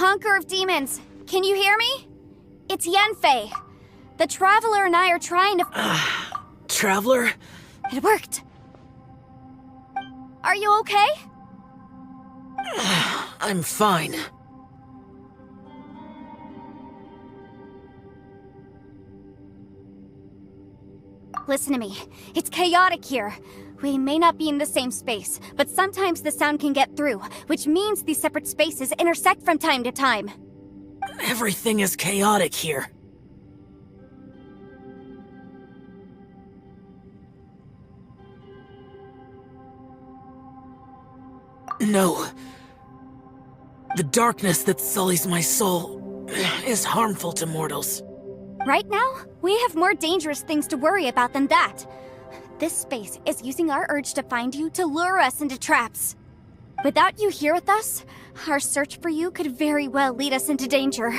Conqueror of Demons, can you hear me? It's Yanfei. The Traveler and I are trying to... Traveler? It worked. Are you okay? I'm fine. Listen to me. It's chaotic here. We may not be in the same space, but sometimes the sound can get through, which means these separate spaces intersect from time to time. Everything is chaotic here. No. The darkness that sullies my soul is harmful to mortals. Right now, we have more dangerous things to worry about than that. This space is using our urge to find you to lure us into traps. Without you here with us, our search for you could very well lead us into danger.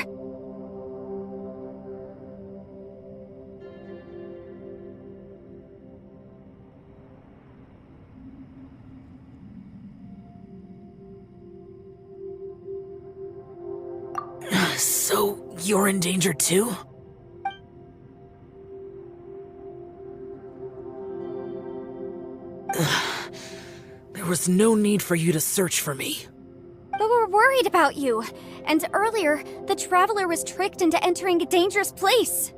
So, you're in danger too? There was no need for you to search for me. But we're worried about you. And earlier, the Traveler was tricked into entering a dangerous place.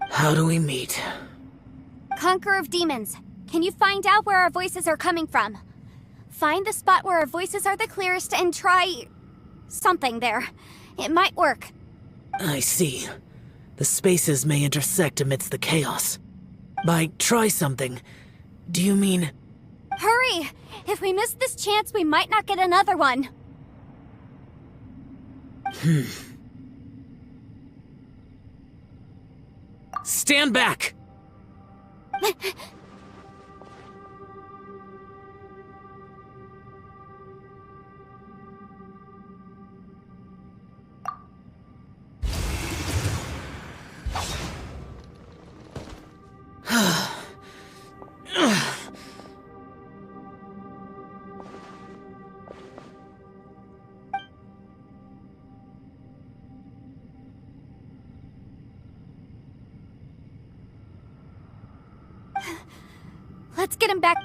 How do we meet? Conqueror of Demons, can you find out where our voices are coming from? Find the spot where our voices are the clearest and try... something there. It might work. I see. The spaces may intersect amidst the chaos. By try something, do you mean... Hurry! If we miss this chance, we might not get another one. Stand back! Let's get him back.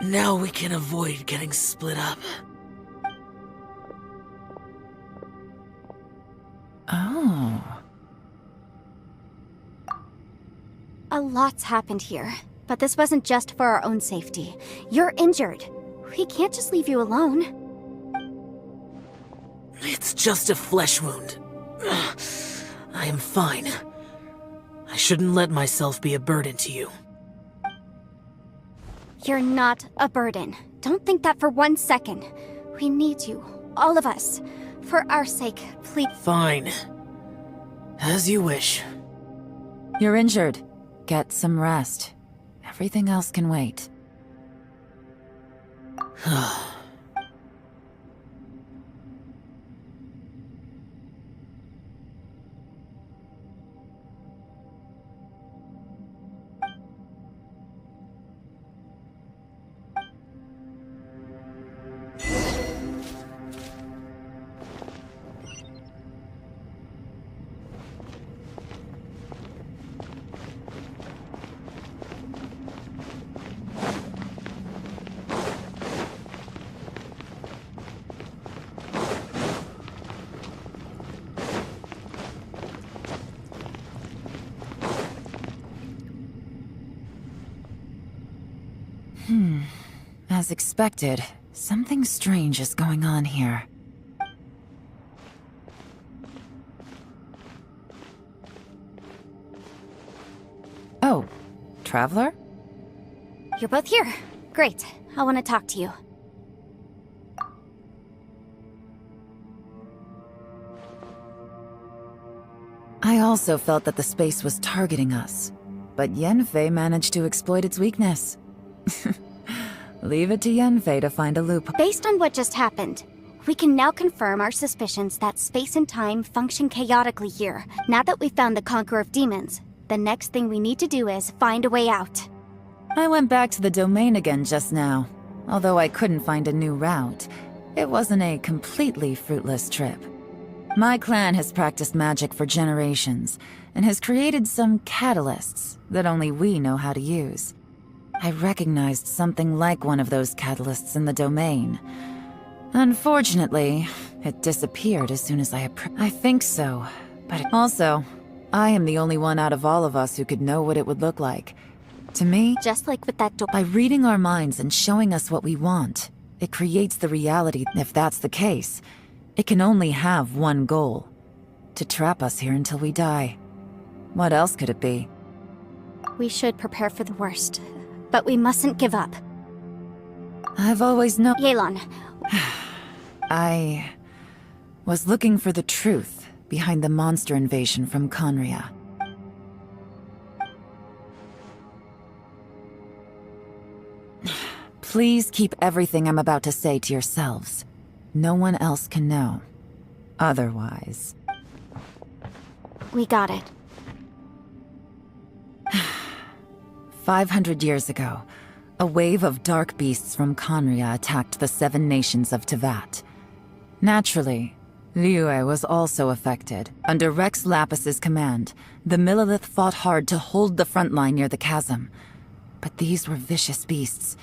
Now we can avoid getting split up. Oh. A lot's happened here, but this wasn't just for our own safety. You're injured. We can't just leave you alone. It's just a flesh wound. I am fine. I shouldn't let myself be a burden to you. You're not a burden. Don't think that for 1 second. We need you, all of us. For our sake, please. Fine. As you wish. You're injured. Get some rest. Everything else can wait. As expected, something strange is going on here. Oh, Traveler? You're both here. Great. I want to talk to you. I also felt that the space was targeting us, but Yanfei managed to exploit its weakness. Leave it to Yenfei to find a loop. Based on what just happened, we can now confirm our suspicions that space and time function chaotically here. Now that we've found the Conqueror of Demons, the next thing we need to do is find a way out. I went back to the domain again just now. Although I couldn't find a new route, it wasn't a completely fruitless trip. My clan has practiced magic for generations, and has created some catalysts that only we know how to use. I recognized something like one of those catalysts in the domain. Unfortunately, it disappeared as soon as I think so, but also, I am the only one out of all of us who could know what it would look like. To me, Just like with that door. by reading our minds and showing us what we want, it creates the reality. If that's the case, it can only have one goal: to trap us here until we die. What else could it be? We should prepare for the worst, but we mustn't give up. I've always known. Yelan, I was looking for the truth behind the monster invasion from Conria. Please keep everything I'm about to say to yourselves. No one else can know. Otherwise... we got it. 500 years ago, a wave of dark beasts from Conria attacked the 7 nations of Tevat. Naturally, Liyue was also affected. Under Rex Lapis's command, the Millelith fought hard to hold the front line near the chasm. But these were vicious beasts,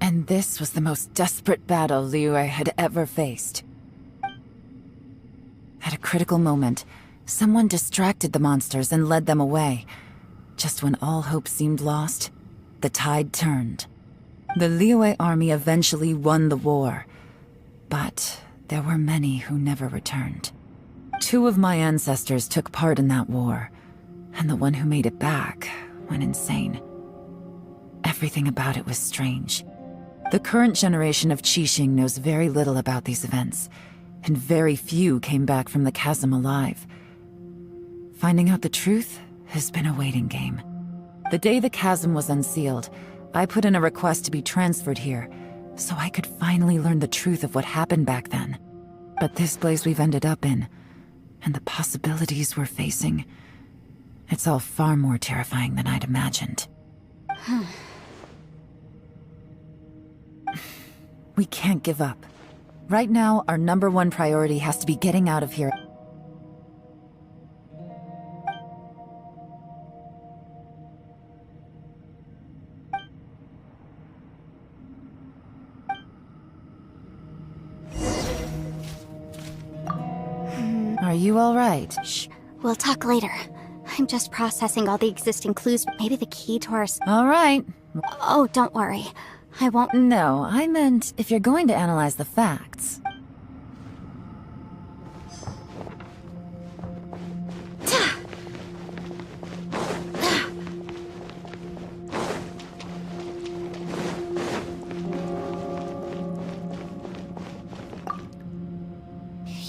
and this was the most desperate battle Liyue had ever faced. At a critical moment, someone distracted the monsters and led them away. Just when all hope seemed lost, the tide turned. The Liyue army eventually won the war, but there were many who never returned. 2 of my ancestors took part in that war, and the one who made it back went insane. Everything about it was strange. The current generation of Qixing knows very little about these events, and very few came back from the chasm alive. Finding out the truth has been a waiting game. The day the chasm was unsealed, I put in a request to be transferred here, so I could finally learn the truth of what happened back then. But this place we've ended up in, and the possibilities we're facing, it's all far more terrifying than I'd imagined. We can't give up. Right now, our #1 priority has to be getting out of here. Are you all right? Shh, we'll talk later. I'm just processing all the existing clues, maybe the key to our... All right. Oh, don't worry. I won't... No, I meant if you're going to analyze the facts.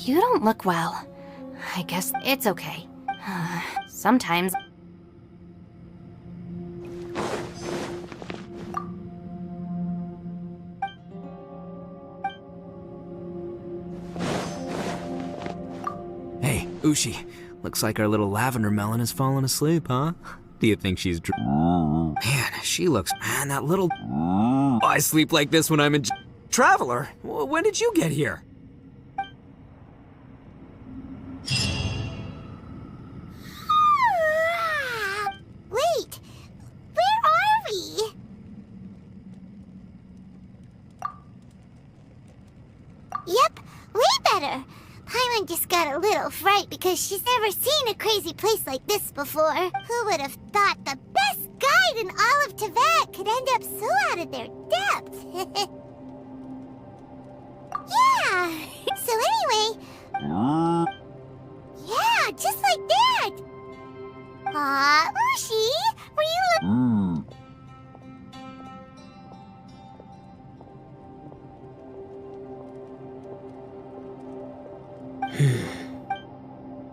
You don't look well. I guess it's okay. Sometimes... Hey, Ushi. Looks like our little lavender melon has fallen asleep, huh? Do you think she's Man, she looks... Man, that little... I sleep like this when I'm in... Traveler, when did you get here? Wait, where are we? Yep, way better. Paimon just got a little fright because she's never seen a crazy place like this before. Who would have thought the best guide in all of Tevat could end up so out of their depth? Yeah, so anyway... Yeah, just like that! Aw, Ushi, were you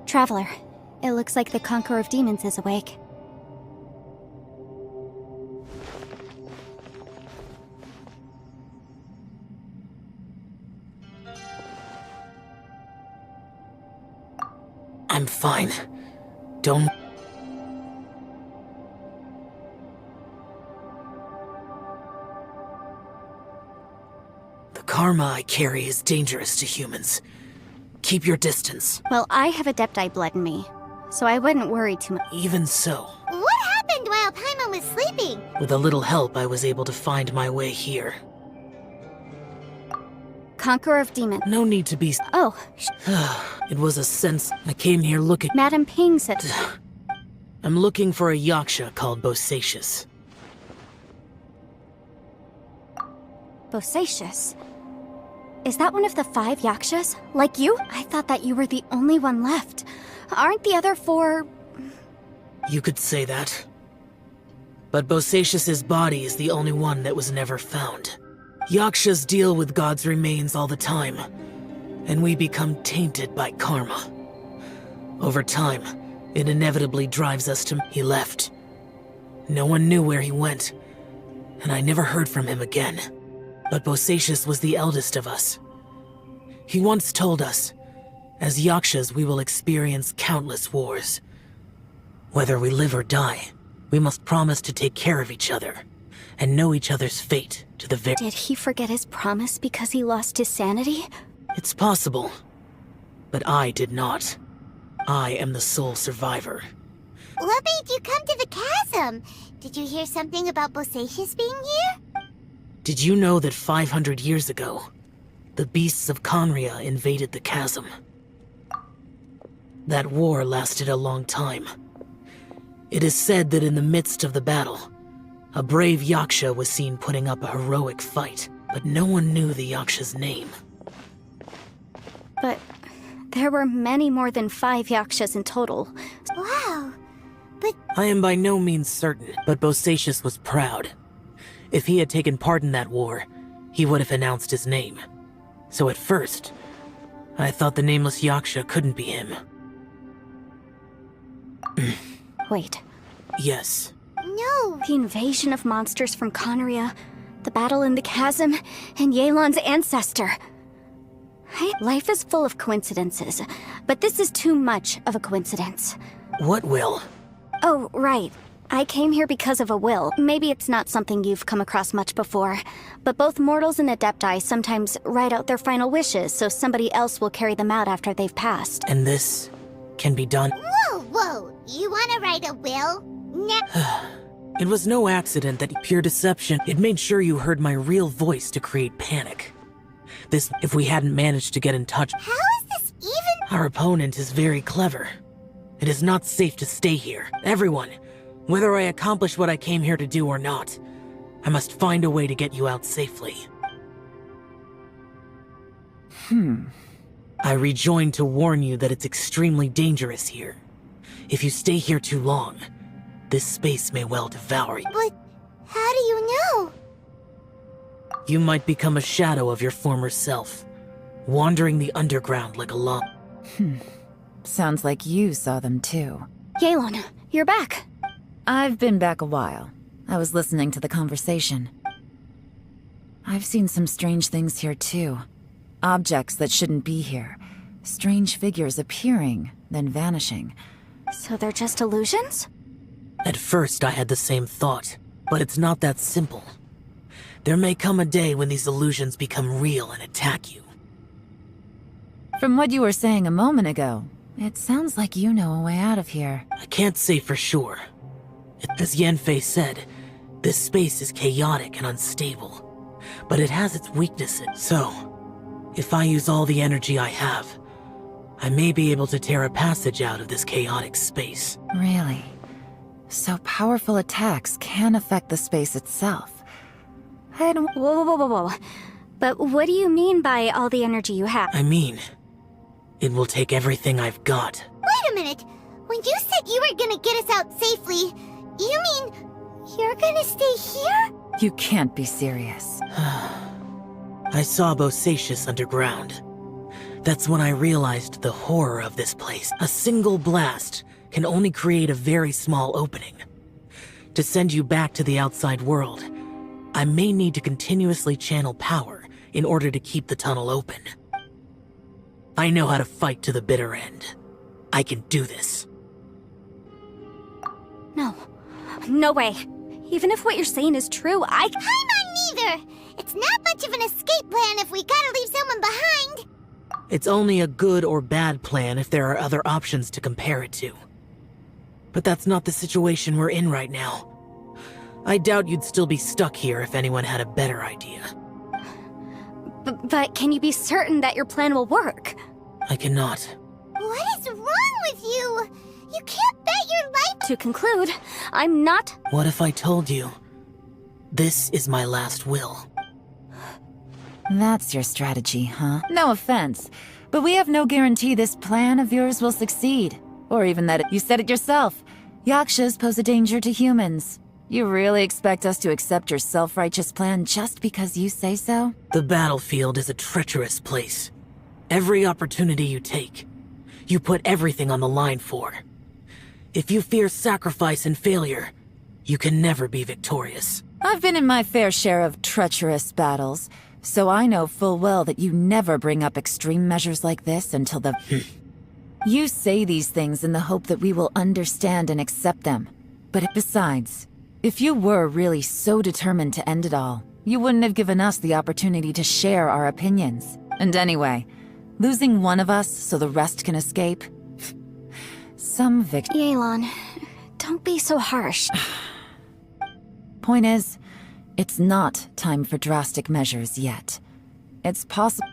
Traveler, it looks like the Conqueror of Demons is awake. Fine. Don't... The karma I carry is dangerous to humans. Keep your distance. Well, I have Adepti blood in me, so I wouldn't worry too much. Even so, What happened while Paimon was sleeping? with a little help, I was able to find my way here. Conqueror of Demons. No need to be... Oh, It was a sense... I came here looking... Madam Ping said... I'm looking for a yaksha called Bosacius. Bosacius. Is that one of the 5 yakshas? Like you? I thought that you were the only one left. Aren't the other 4... You could say that. But Bosacius's body is the only one that was never found. Yakshas deal with God's remains all the time, and we become tainted by karma. Over time, it inevitably drives us to... He left. No one knew where he went, and I never heard from him again. But Bosacius was the eldest of us. He once told us, as Yakshas we will experience countless wars. Whether we live or die, we must promise to take care of each other, and know each other's fate to the very... Did he forget his promise because he lost his sanity? It's possible, but I did not. I am the sole survivor. What made you come to the chasm? Did you hear something about Bosacius being here? Did you know that 500 years ago, the beasts of Conria invaded the chasm? That war lasted a long time. It is said that in the midst of the battle, a brave yaksha was seen putting up a heroic fight, but no one knew the yaksha's name. But there were many more than 5 yakshas in total. Wow. But I am by no means certain, but Bosacius was proud. If he had taken part in that war, he would have announced his name. So at first, I thought the nameless yaksha couldn't be him. Wait, Yes, no. the invasion of monsters from Conria, the battle in the chasm, and Yelan's ancestor. Life is full of coincidences, but this is too much of a coincidence. what will? Oh, right. I came here because of a will. Maybe it's not something you've come across much before, but both mortals and Adepti sometimes write out their final wishes so somebody else will carry them out after they've passed. And this can be done. Whoa, whoa. You want to write a will? No. It was no accident that pure deception. It made sure you heard my real voice to create panic. This, if we hadn't managed to get in touch. How is this even? Our opponent is very clever. It is not safe to stay here. Everyone, whether I accomplish what I came here to do or not, I must find a way to get you out safely. I rejoined to warn you that it's extremely dangerous here. If you stay here too long, this space may well devour you. But how do you know? You might become a shadow of your former self, wandering the underground like a lump. Sounds like you saw them too. Yelan, you're back. I've been back a while. I was listening to the conversation. I've seen some strange things here too. Objects that shouldn't be here. Strange figures appearing, then vanishing. So they're just illusions? At first I had the same thought, but it's not that simple. There may come a day when these illusions become real and attack you. From what you were saying a moment ago, it sounds like you know a way out of here. I can't say for sure. As Yanfei said, this space is chaotic and unstable, but it has its weaknesses. So, if I use all the energy I have, I may be able to tear a passage out of this chaotic space. Really? So powerful attacks can affect the space itself. I don't... Whoa, whoa, whoa, whoa, whoa. But what do you mean by all the energy you have? I mean, it will take everything I've got. Wait a minute. When you said you were gonna get us out safely, you mean you're gonna stay here? You can't be serious. I saw Bosacius underground. That's when I realized the horror of this place. A single blast can only create a very small opening. To send you back to the outside world, I may need to continuously channel power in order to keep the tunnel open. I know how to fight to the bitter end. I can do this. No. No way. Even if what you're saying is true, Paimon neither! It's not much of an escape plan if we gotta leave someone behind! It's only a good or bad plan if there are other options to compare it to. But that's not the situation we're in right now. I doubt you'd still be stuck here if anyone had a better idea. But can you be certain that your plan will work? I cannot. What is wrong with you? You can't bet your life. To conclude, I'm not... What if I told you? This is my last will. That's your strategy, huh? No offense, but we have no guarantee this plan of yours will succeed. Or even that you said it yourself. Yakshas pose a danger to humans. You really expect us to accept your self-righteous plan just because you say so? The battlefield is a treacherous place. Every opportunity you take, you put everything on the line for. If you fear sacrifice and failure, you can never be victorious. I've been in my fair share of treacherous battles, so I know full well that you never bring up extreme measures like this until the... You say these things in the hope that we will understand and accept them. But besides, if you were really so determined to end it all, you wouldn't have given us the opportunity to share our opinions. And anyway, losing one of us so the rest can escape? Some victory. Yelan, don't be so harsh. Point is, it's not time for drastic measures yet. It's possible.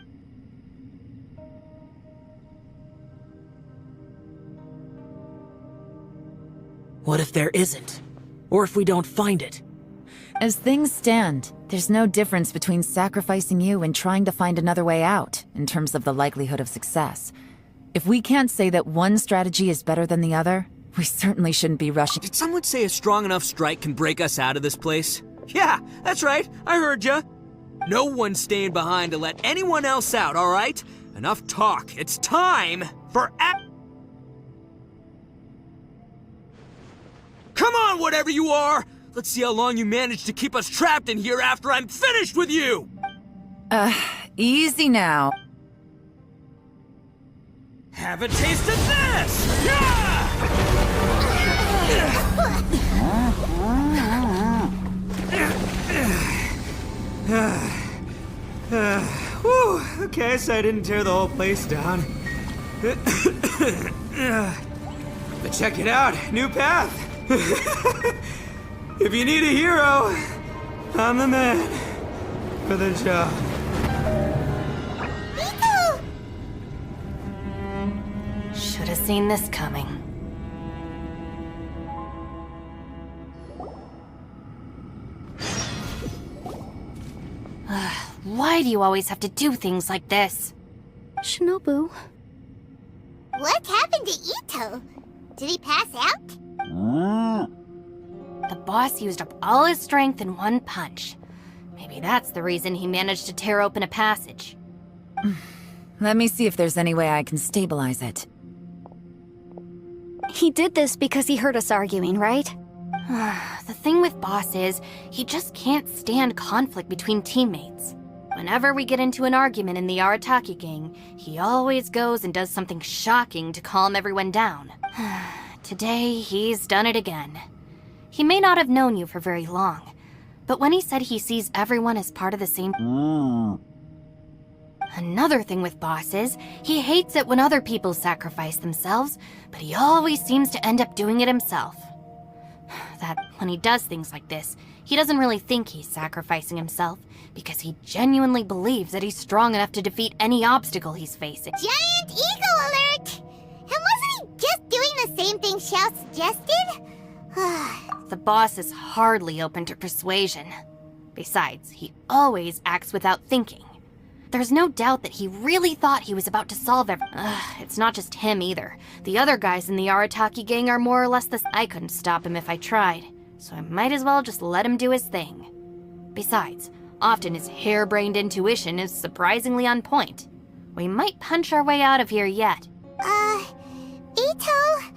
What if there isn't? Or if we don't find it? As things stand, there's no difference between sacrificing you and trying to find another way out, in terms of the likelihood of success. If we can't say that one strategy is better than the other, we certainly shouldn't be rushing. Did someone say a strong enough strike can break us out of this place? Yeah, that's right. I heard ya. No one's staying behind to let anyone else out, all right? Enough talk. It's time for Come on, whatever you are! Let's see how long you manage to keep us trapped in here after I'm finished with you! Easy now. Have a taste of this! Yeah! Whew, okay, so I didn't tear the whole place down. But check it out, new path! If you need a hero, I'm the man for the job. Itto! Should have seen this coming. Why do you always have to do things like this? Shinobu. What happened to Itto? Did he pass out? The boss used up all his strength in one punch. Maybe that's the reason he managed to tear open a passage. Let me see if there's any way I can stabilize it. He did this because he heard us arguing, right? The thing with Boss is, he just can't stand conflict between teammates. Whenever we get into an argument in the Arataki gang, he always goes and does something shocking to calm everyone down. Today, he's done it again. He may not have known you for very long, but when he said he sees everyone as part of the same... Another thing with Boss is, he hates it when other people sacrifice themselves, but he always seems to end up doing it himself. That when he does things like this, he doesn't really think he's sacrificing himself, because he genuinely believes that he's strong enough to defeat any obstacle he's facing. Giant eagle alert! And wasn't he just doing the same thing Xiao suggested? The boss is hardly open to persuasion. Besides, he always acts without thinking. There's no doubt that he really thought he was about to solve it's not just him either. The other guys in the Arataki gang are more or less the... I couldn't stop him if I tried, so I might as well just let him do his thing. Besides, often his harebrained intuition is surprisingly on point. We might punch our way out of here yet. Itto,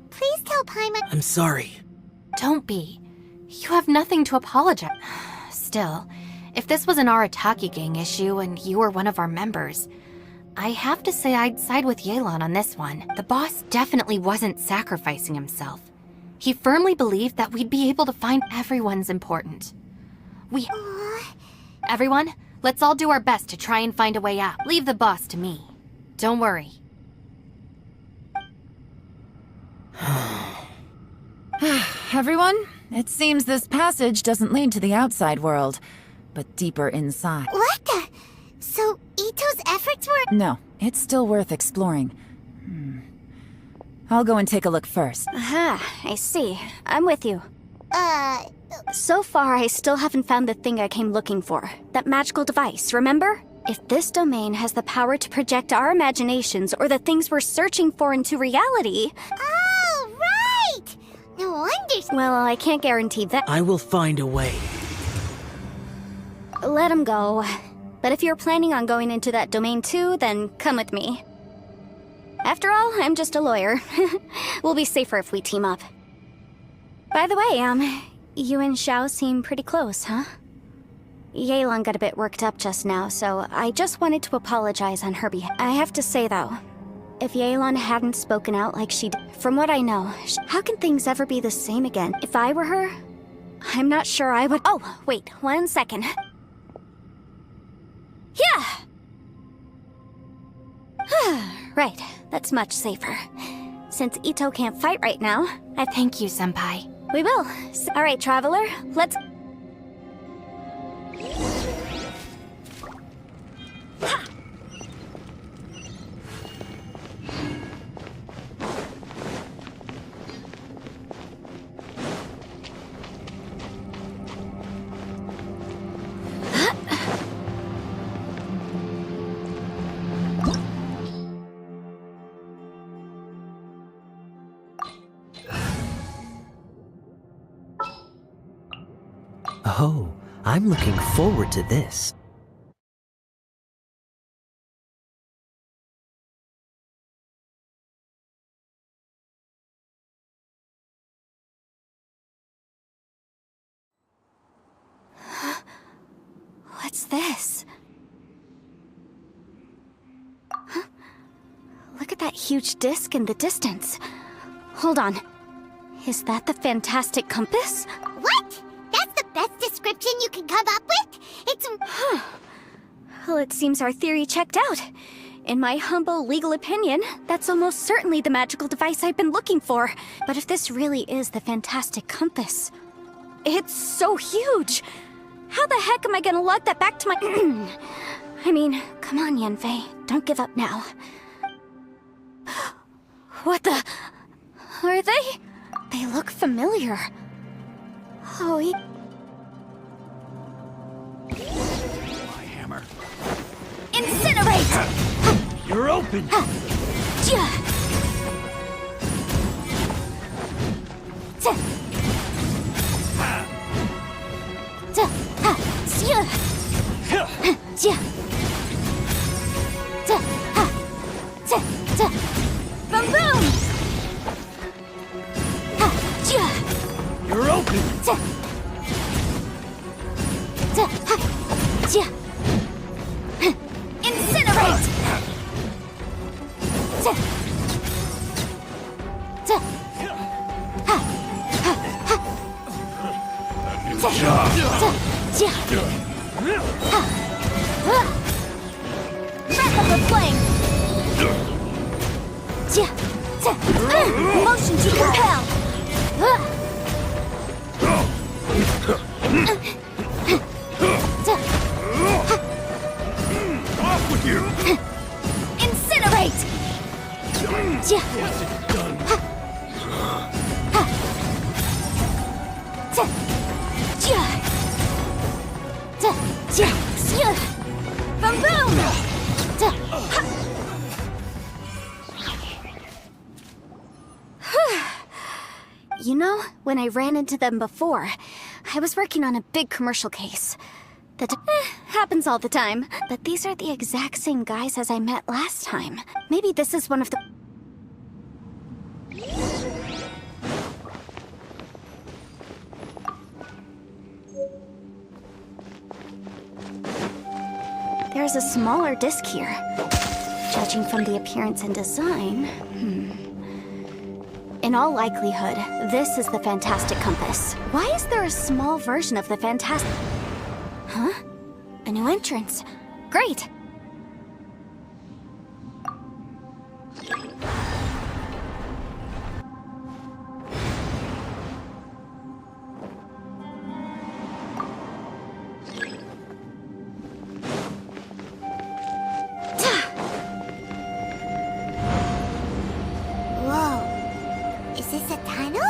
please tell Paimon... I'm sorry. Don't be. You have nothing to apologize. Still, if this was an Arataki gang issue and you were one of our members, I have to say I'd side with Yelan on this one. The boss definitely wasn't sacrificing himself. He firmly believed that we'd be able to find everyone's important. Everyone, let's all do our best to try and find a way out. Leave the boss to me. Don't worry. Everyone, it seems this passage doesn't lead to the outside world, but deeper inside. What the? So, Itto's efforts were... No, it's still worth exploring. I'll go and take a look first. Aha, I see. I'm with you. So far, I still haven't found the thing I came looking for. That magical device, remember? If this domain has the power to project our imaginations or the things we're searching for into reality... Oh, right! No wonder... Well, I can't guarantee that. I will find a way. Let him go. But if you're planning on going into that domain too, then come with me. After all, I'm just a lawyer. We'll be safer if we team up. By the way, you and Xiao seem pretty close, huh? Yelan got a bit worked up just now, so I just wanted to apologize on her behalf. I have to say, though, if Yelan hadn't spoken out like she did, from what I know, how can things ever be the same again? If I were her, I'm not sure I would... Oh, wait, 1 second. Yeah! Right, that's much safer. Since Itto can't fight right now, I Thank you, Senpai. We will. All right, Traveler, let's... Oh, I'm looking forward to this. What's this? Huh? Look at that huge disc in the distance. Hold on. Is that the fantastic compass? What? That's the best description you can come up with? It's... Well, it seems our theory checked out. In my humble legal opinion, that's almost certainly the magical device I've been looking for. But if this really is the fantastic compass, it's so huge! How the heck am I gonna log that back to my... I mean, come on, Yanfei. Don't give up now. What the... Are they? They look familiar. Oh, My hammer. Incinerate! You're open! Boom boom! You're open! Incinerate! Good job! Wrap up the flame! Motion to compel! Off with you! Incinerate! Done. Boom boom! You know, when I ran into them before, I was working on a big commercial case. That happens all the time. But these are the exact same guys as I met last time. Maybe this is one of the... There's a smaller disc here. Judging from the appearance and design, In all likelihood, this is the Fantastic Compass. Why is there a small version of the Fantastic... Huh? A new entrance. Great! Whoa. Is this a tunnel?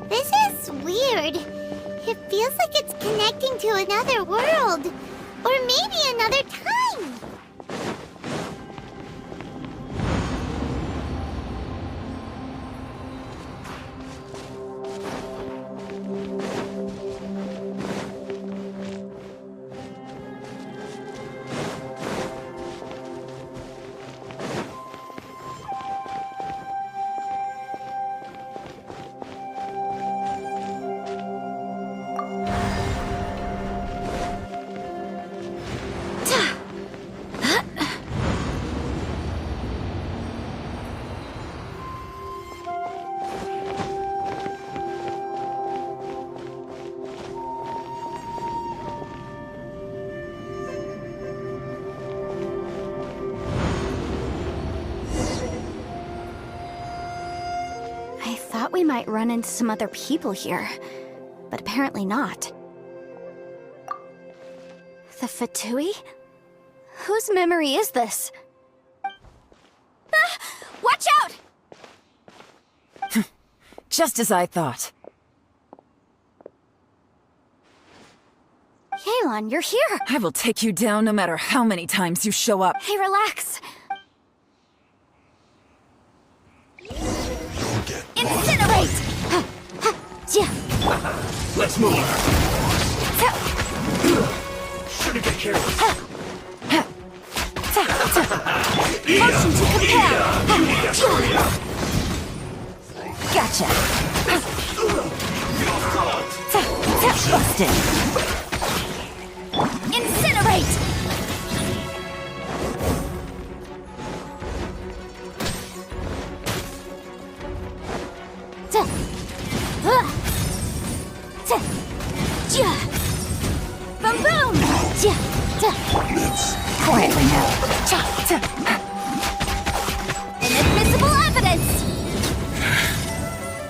This is weird. It feels like it's connecting to another world. Or maybe another time. I thought we might run into some other people here, but apparently not. The Fatui? Whose memory is this? Ah! Watch out! Just as I thought. Yelan, you're here! I will take you down no matter how many times you show up. Hey, relax! Incinerate! Let's move. Shouldn't get careless. Motion to compare! Gotcha. Busted. Incinerate! Boom boom! Quietly now. Inadmissible evidence!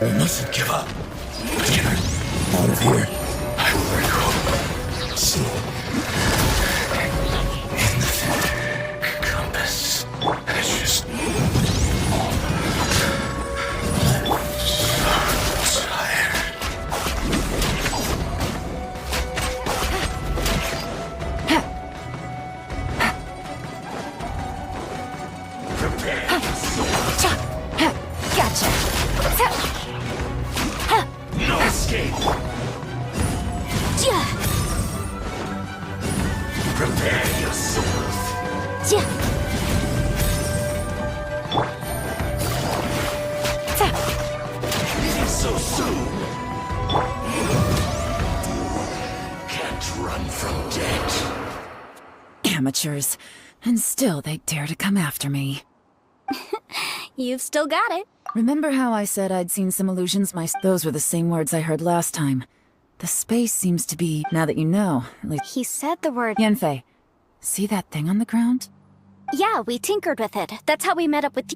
I mustn't give up. Get out of here. I will recall. Soon. In the compass. I just... I'm so tired. Prepare. Gotcha. No escape. Prepare your souls. So soon. Can't run from death. Amateurs. And still they dare to come after me. You've still got it. Remember how I said I'd seen some illusions? Those were the same words I heard last time. The space seems to be, now that you know, at least... He said the word... Yanfei, see that thing on the ground? Yeah, we tinkered with it. That's how we met up with...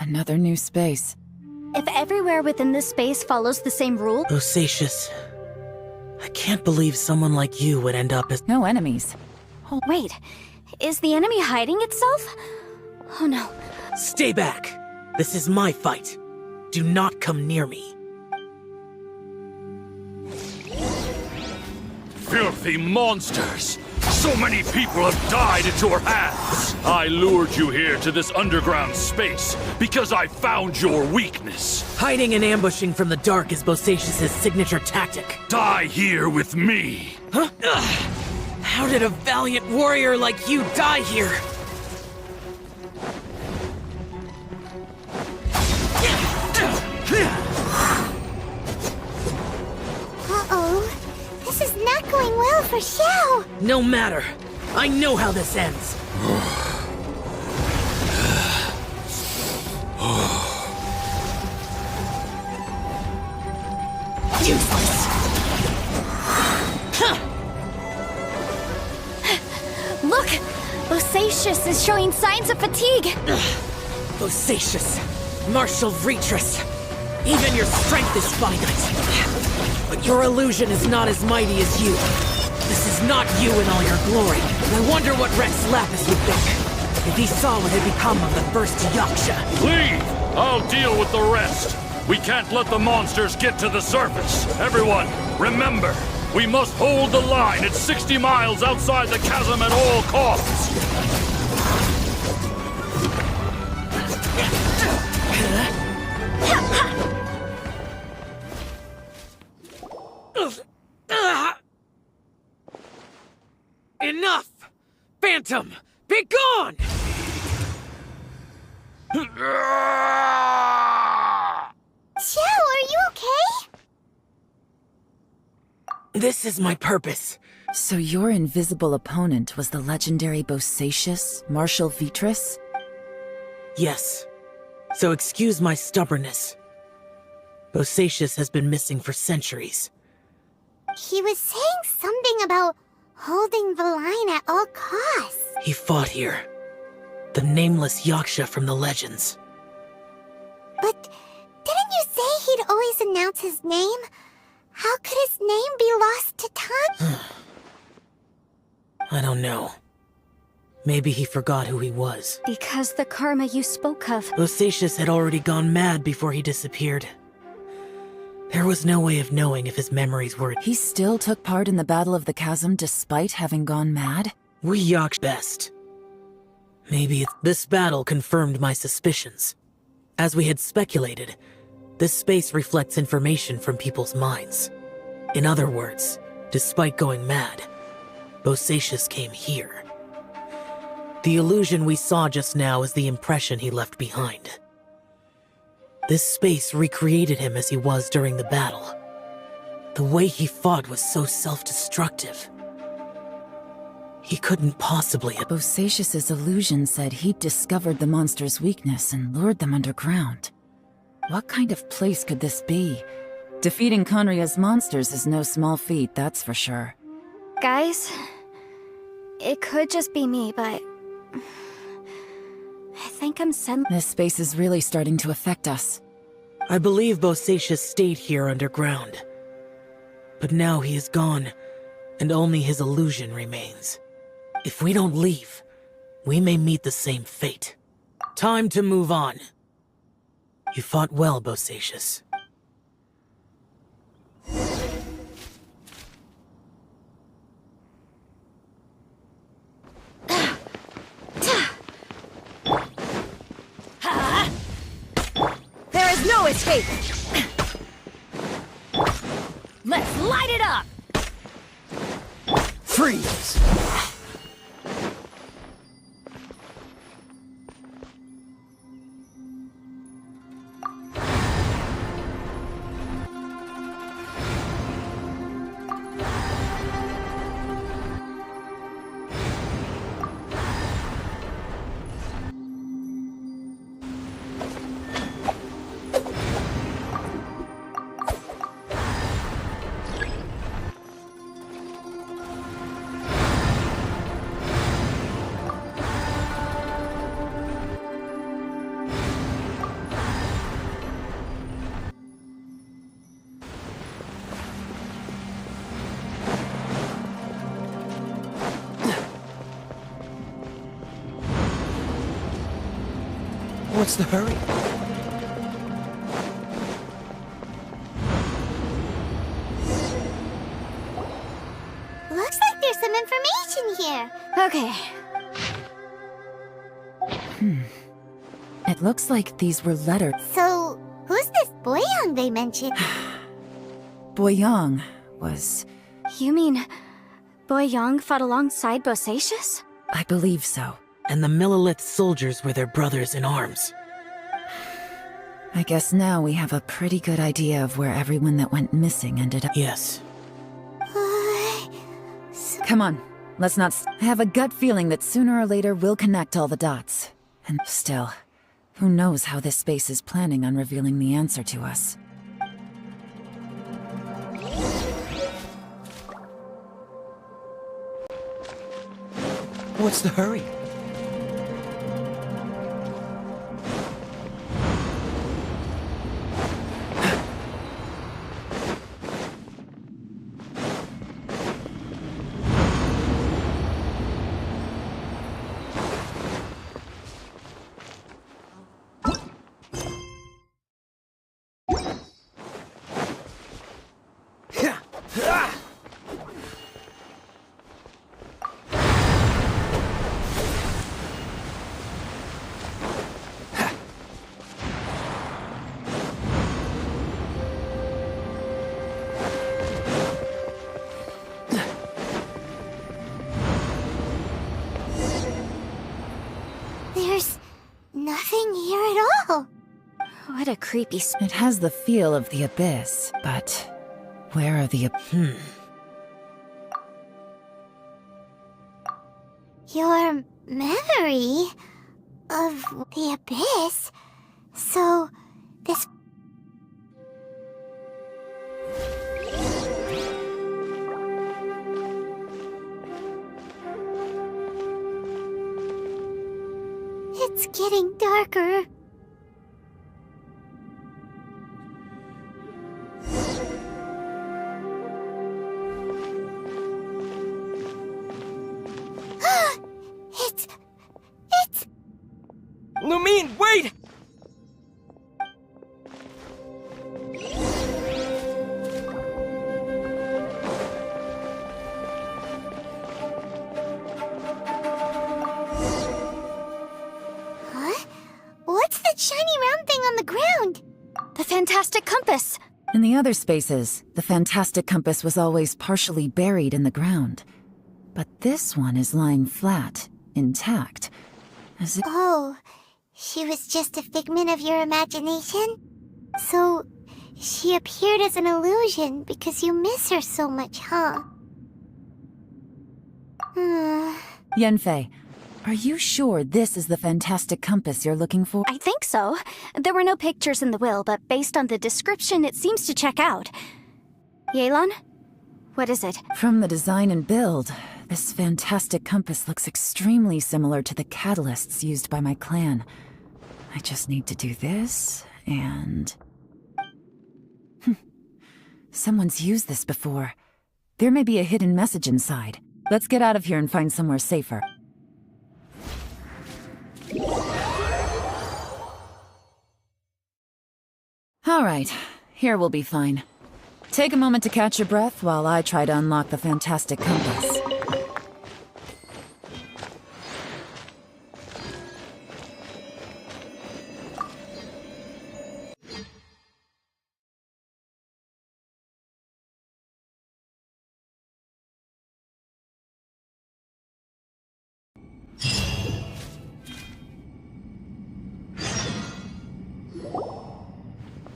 Another new space. If everywhere within this space follows the same rule, Bosacious, I can't believe someone like you would end up as— No enemies. wait, is the enemy hiding itself? Oh no. Stay back! This is my fight. Do not come near me. Filthy monsters! So many people have died at your hands! I lured you here to this underground space because I found your weakness. Hiding and ambushing from the dark is Bosacious' signature tactic. Die here with me! Huh? Ugh. How did a valiant warrior like you die here? Uh-oh. This is not going well for Xiao. No matter. I know how this ends. Useless. Look! Bosacious is showing signs of fatigue! Bosacious, martial Retris. Even your strength is finite. But your illusion is not as mighty as you. This is not you in all your glory. I wonder what Rex Lapis would think if he saw what had become of the first Yaksha. Leave! I'll deal with the rest. We can't let the monsters get to the surface. Everyone, remember, we must hold the line at 60 miles outside the chasm at all costs. Enough! Phantom, be gone! Xiao, are you okay? This is my purpose. So your invisible opponent was the legendary Bosacious, Marshal Vitris? Yes. So excuse my stubbornness. Bosacious has been missing for centuries. He was saying something about holding the line at all costs. He fought here. The nameless Yaksha from the legends. But didn't you say he'd always announce his name? How could his name be lost to time? I don't know. Maybe he forgot who he was. Because the karma you spoke of. Bosacious had already gone mad before he disappeared. There was no way of knowing if his memories were— He still took part in the Battle of the Chasm despite having gone mad? We Yaksha best. Maybe this battle confirmed my suspicions. As we had speculated, this space reflects information from people's minds. In other words, despite going mad, Bosacious came here. The illusion we saw just now is the impression he left behind. This space recreated him as he was during the battle. The way he fought was so self-destructive. He couldn't possibly have— Bosacious's illusion said he'd discovered the monster's weakness and lured them underground. What kind of place could this be? Defeating Conria's monsters is no small feat, that's for sure. Guys, it could just be me, but I think I'm This space is really starting to affect us. I believe Bosacious stayed here underground. But now he is gone, and only his illusion remains. If we don't leave, we may meet the same fate. Time to move on. You fought well, Bosacious. There is no escape! Let's light it up! Freeze! What's the hurry? Looks like there's some information here. Okay. It looks like these were letters. So, who's this Boyang they mentioned? Boyang was... You mean Boyang fought alongside Bosacius? I believe so. And the Millilith soldiers were their brothers in arms. I guess now we have a pretty good idea of where everyone that went missing ended up. Yes. Come on, let's not... I have a gut feeling that sooner or later we'll connect all the dots. And still, who knows how this space is planning on revealing the answer to us. What's the hurry? There's nothing here at all. What a creepy It has the feel of the abyss, but where are the... Your memory of the abyss? So, this... It's getting darker. It's... Lumine, wait! Huh? What's that shiny round thing on the ground? The fantastic compass! In the other spaces, the fantastic compass was always partially buried in the ground. But this one is lying flat, intact. As if... Oh, she was just a figment of your imagination? So, she appeared as an illusion because you miss her so much, huh? Yanfei, are you sure this is the fantastic compass you're looking for? I think so. There were no pictures in the will, but based on the description, it seems to check out. Yelan? What is it? From the design and build, this fantastic compass looks extremely similar to the catalysts used by my clan. I just need to do this, and... Someone's used this before. There may be a hidden message inside. Let's get out of here and find somewhere safer. Alright, here we'll be fine. Take a moment to catch your breath while I try to unlock the fantastic compass.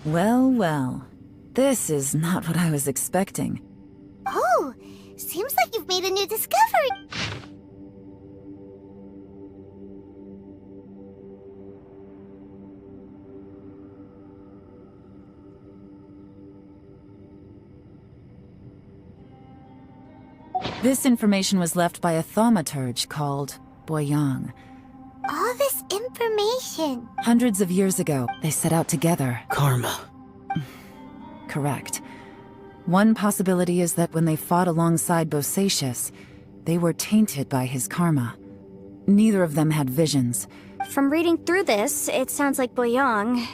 Well, well. This is not what I was expecting. Oh, seems like you've made a new discovery. This information was left by a thaumaturge called Boyang. All this information. Hundreds of years ago, they set out together. Karma. Correct. One possibility is that when they fought alongside Bosacius, they were tainted by his karma. Neither of them had visions, From reading through this, it sounds like Boyang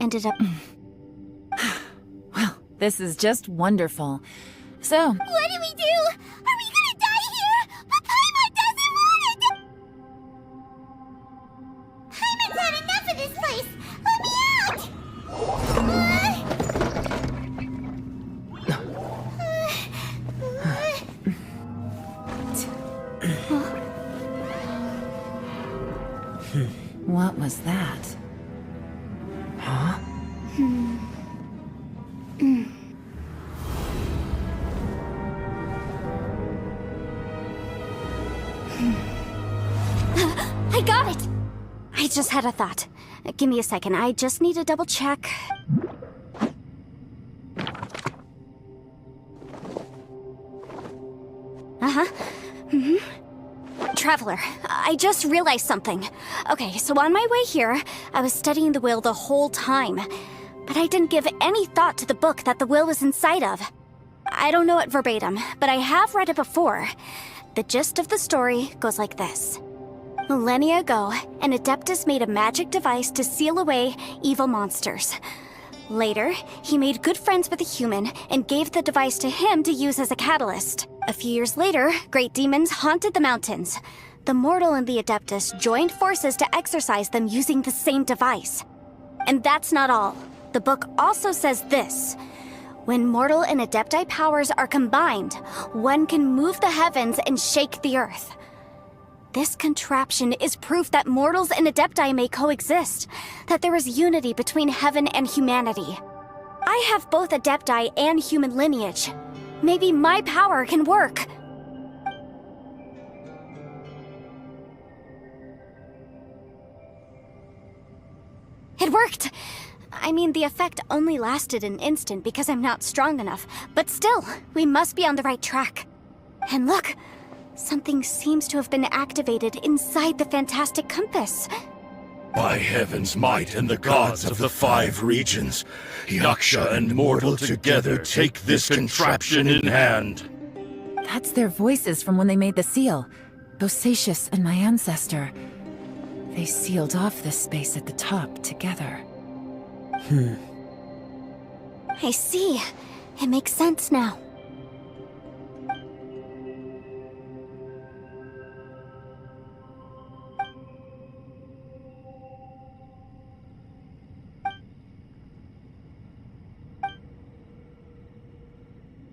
ended up... Well, this is just wonderful. So, What do we do? Are we gonna die here? But Paimon doesn't want it! Paimon's had enough of this place! Let me out! what was that? Huh? I got it! I just had a thought. Give me a second, I just need to double check. Traveler, I just realized something. Okay, so on my way here, I was studying the will the whole time. But I didn't give any thought to the book that the will was inside of. I don't know it verbatim, but I have read it before. The gist of the story goes like this. Millennia ago, an Adeptus made a magic device to seal away evil monsters. Later, he made good friends with a human and gave the device to him to use as a catalyst. A few years later, great demons haunted the mountains. The mortal and the Adeptus joined forces to exorcise them using the same device. And that's not all. The book also says this. When mortal and Adepti powers are combined, one can move the heavens and shake the earth. This contraption is proof that mortals and Adepti may coexist, that there is unity between heaven and humanity. I have both Adepti and human lineage. Maybe my power can work. It worked! I mean, the effect only lasted an instant because I'm not strong enough, but still, we must be on the right track. And look! Something seems to have been activated inside the fantastic compass. By heaven's might and the gods of the 5 regions, Yaksha and mortal together take this contraption in hand. That's their voices from when they made the seal. Bosacius and my ancestor. They sealed off this space at the top together. I see. It makes sense now.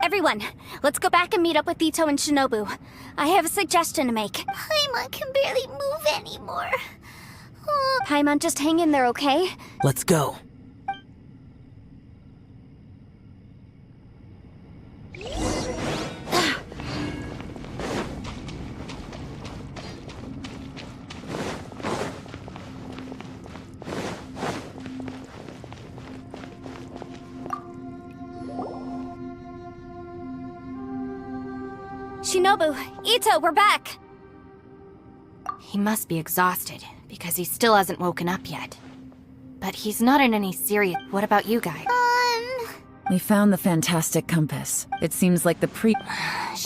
Everyone, let's go back and meet up with Itto and Shinobu. I have a suggestion to make. Paimon can barely move anymore. Oh, Paimon, just hang in there, okay? Let's go. Shinobu, Itto, we're back! He must be exhausted, because he still hasn't woken up yet. But he's not in any serious... What about you guys? We found the fantastic compass. It seems like the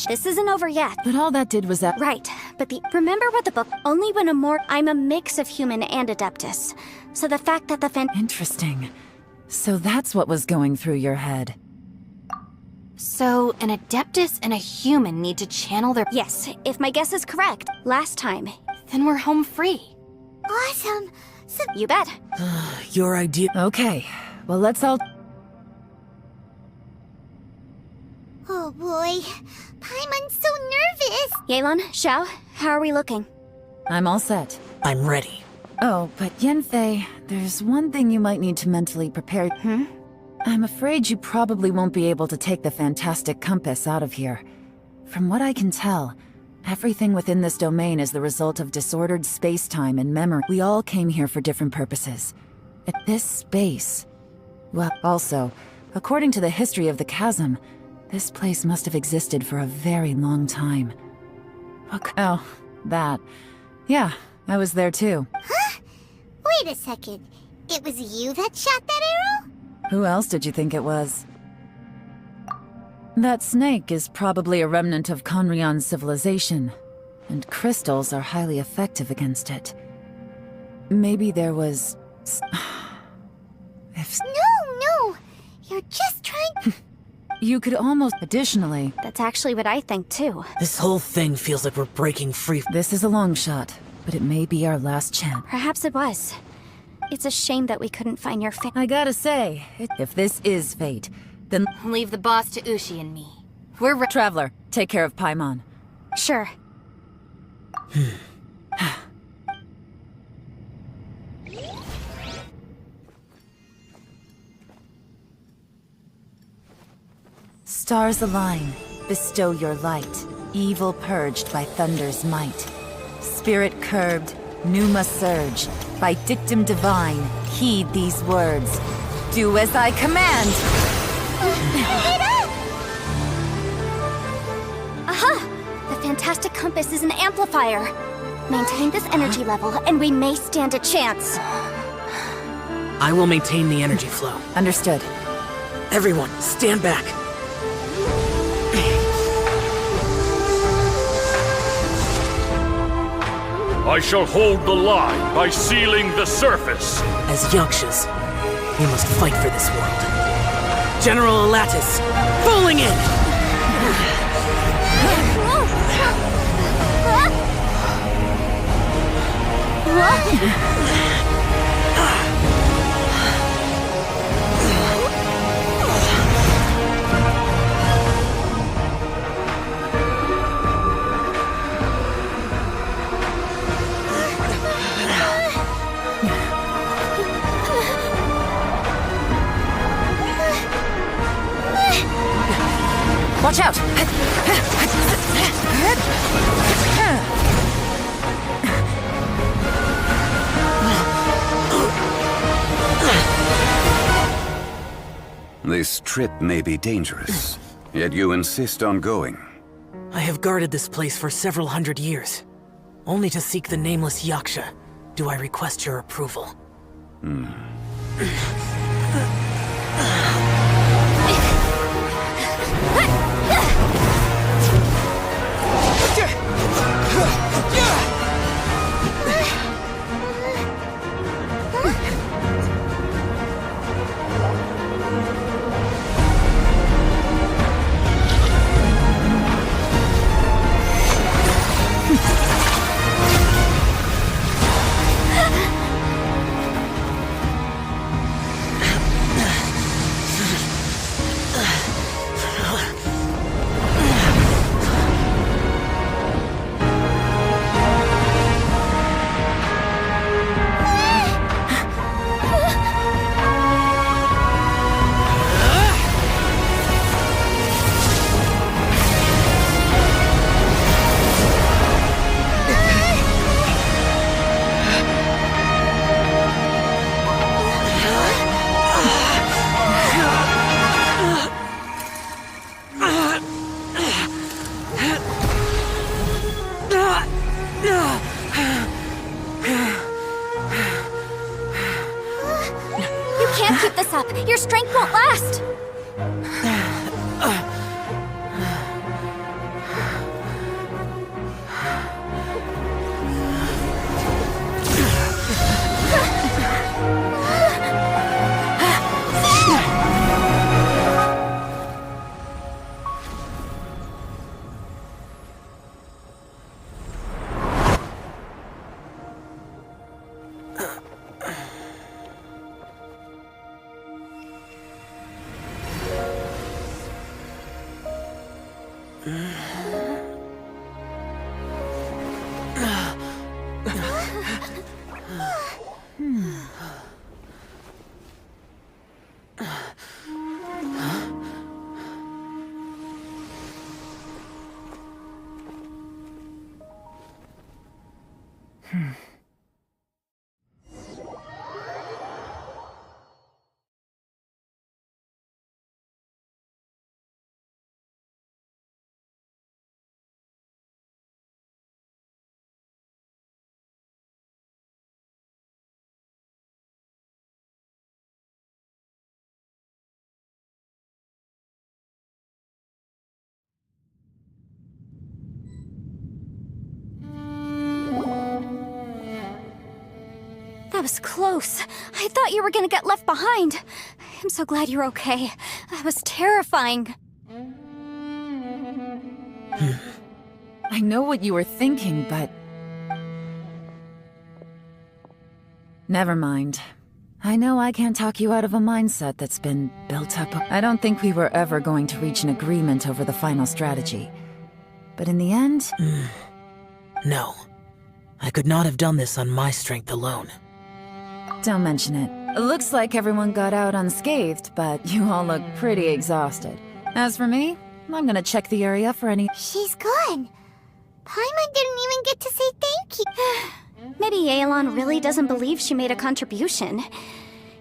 This isn't over yet. But all that did was that... Right, but remember what the book... Only when I'm a mix of human and Adeptus. So the fact that the Interesting. So that's what was going through your head. So, an Adeptus and a human need to channel their... Yes, if my guess is correct, last time. Then we're home free. awesome. So You bet. Your idea... Okay, well let's all... oh boy. Paimon's so nervous. Yelan, Xiao, how are we looking? I'm all set. I'm ready. Oh, but Yanfei, there's one thing you might need to mentally prepare. I'm afraid you probably won't be able to take the fantastic compass out of here. From what I can tell, everything within this domain is the result of disordered space-time and memory. We all came here for different purposes. At this space... Well, also, according to the history of the chasm, this place must have existed for a very long time. Look, oh, that. Yeah, I was there too. Wait a second. It was you that shot that arrow? Who else did you think it was? That snake is probably a remnant of Conrion's civilization, and crystals are highly effective against it. Maybe there was... If No! You're just trying... you could almost... Additionally, That's actually what I think, too. This whole thing feels like we're breaking free. this is a long shot, but it may be our last chance. Perhaps it was. It's a shame that we couldn't find your I gotta say, if this is fate, then... Leave the boss to Ushi and me. We're re- Traveler, take care of Paimon. Sure. Stars align, bestow your light. Evil purged by thunder's might. Spirit curbed, pneuma surge. By dictum divine, heed these words. Do as I command! Aha! The fantastic compass is an amplifier. Maintain this energy level, and we may stand a chance. I will maintain the energy flow. Understood. Everyone, stand back. I shall hold the line by sealing the surface. As Yakshas, we must fight for this world. General Elatus, falling in! Watch out! This trip may be dangerous, yet you insist on going. I have guarded this place for several hundred years. Only to seek the nameless Yaksha do I request your approval. Keep this up. Your strength won't last. That was close. I thought you were gonna get left behind. I'm so glad you're okay. That was terrifying. I know what you were thinking, but... Never mind. I know I can't talk you out of a mindset that's been built up. I don't think we were ever going to reach an agreement over the final strategy. But in the end... No. I could not have done this on my strength alone. Don't mention it. It looks like everyone got out unscathed, but you all look pretty exhausted. As for me, I'm gonna check the area for any... She's gone. Paimon didn't even get to say thank you. Maybe Yelan really doesn't believe she made a contribution.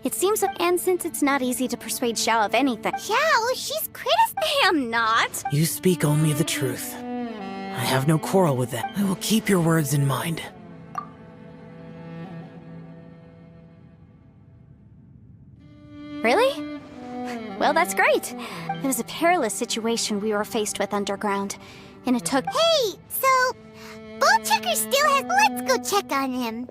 It seems that, and since it's not easy to persuade Xiao of anything... Xiao, she's I am not! You speak only the truth. I have no quarrel with that. I will keep your words in mind. Really? Well, that's great. It was a perilous situation we were faced with underground, and it took... Hey, so... Ballchecker still has... Let's go check on him.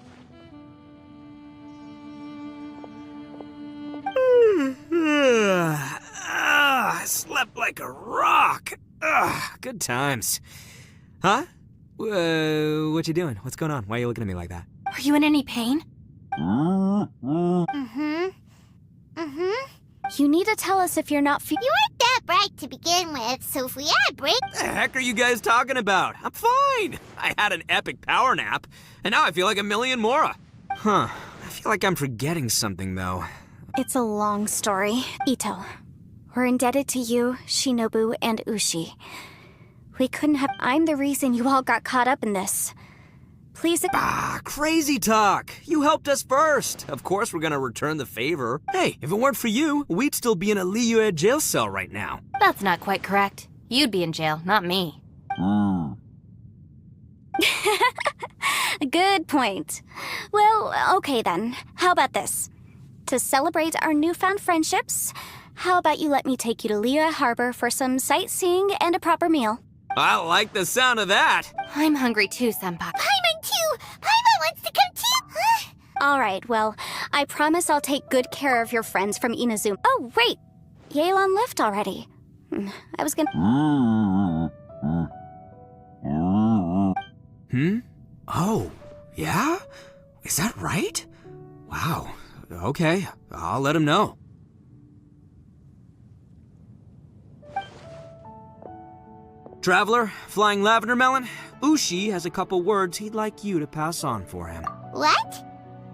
I slept like a rock. Good times. Huh? What you doing? What's going on? Why are you looking at me like that? Are you in any pain? You need to tell us if you're not You weren't that bright to begin with, so if we had a break... What the heck are you guys talking about? I'm fine. I had an epic power nap, and now I feel like a million more. Huh. I feel like I'm forgetting something, though. It's a long story. Itto, we're indebted to you, Shinobu, and Ushi. We couldn't have... I'm the reason you all got caught up in this. Please... Crazy talk. You helped us first. Of course we're gonna return the favor. Hey, if it weren't for you, we'd still be in a Liyue jail cell right now. That's not quite correct. You'd be in jail, not me. Good point. Well, okay then. How about this? To celebrate our newfound friendships, how about you let me take you to Liyue Harbor for some sightseeing and a proper meal? I like the sound of that. I'm hungry too, Senpai. Paimon too! Paimon wants to come too! All right, well, I promise I'll take good care of your friends from Inazuma. Oh, wait! Yelan left already. I was gonna... Oh, yeah? Is that right? Wow. Okay, I'll let him know. Traveler, Flying Lavender Melon, Ushi has a couple words he'd like you to pass on for him. What?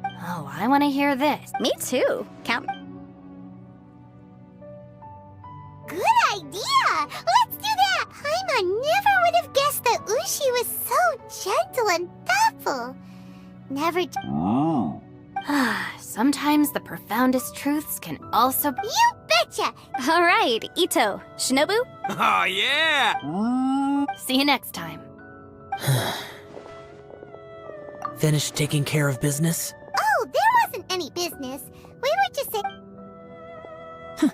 Oh, I want to hear this. Me too. Count... Good idea! Let's do that! Paimon never would have guessed that Ushi was so gentle and thoughtful. Never... Sometimes the profoundest truths can also... You betcha! All right, Itto. Shinobu? Oh, yeah! See you next time. Finished taking care of business? Oh, there wasn't any business. We were just saying...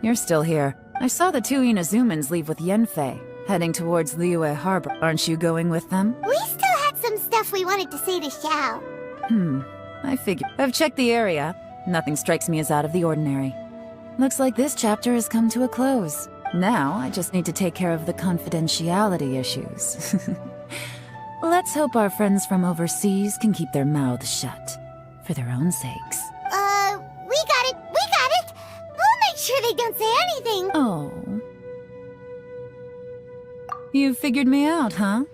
You're still here. I saw the two Inazumans leave with Yenfei, heading towards Liyue Harbor. Aren't you going with them? We still had some stuff we wanted to say to Xiao. I figured. I've checked the area. Nothing strikes me as out of the ordinary. Looks like this chapter has come to a close. Now, I just need to take care of the confidentiality issues. Let's hope our friends from overseas can keep their mouths shut. For their own sakes. We got it! We got it! We'll make sure they don't say anything! Oh. You figured me out, huh?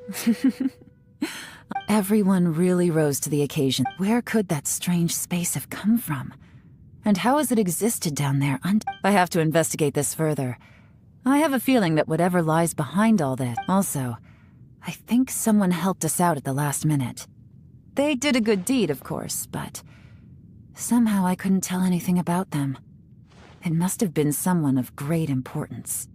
Everyone really rose to the occasion. Where could that strange space have come from? And how has it existed down there? I have to investigate this further. I have a feeling that whatever lies behind all this... Also, I think someone helped us out at the last minute. They did a good deed, of course, but... somehow I couldn't tell anything about them. It must have been someone of great importance.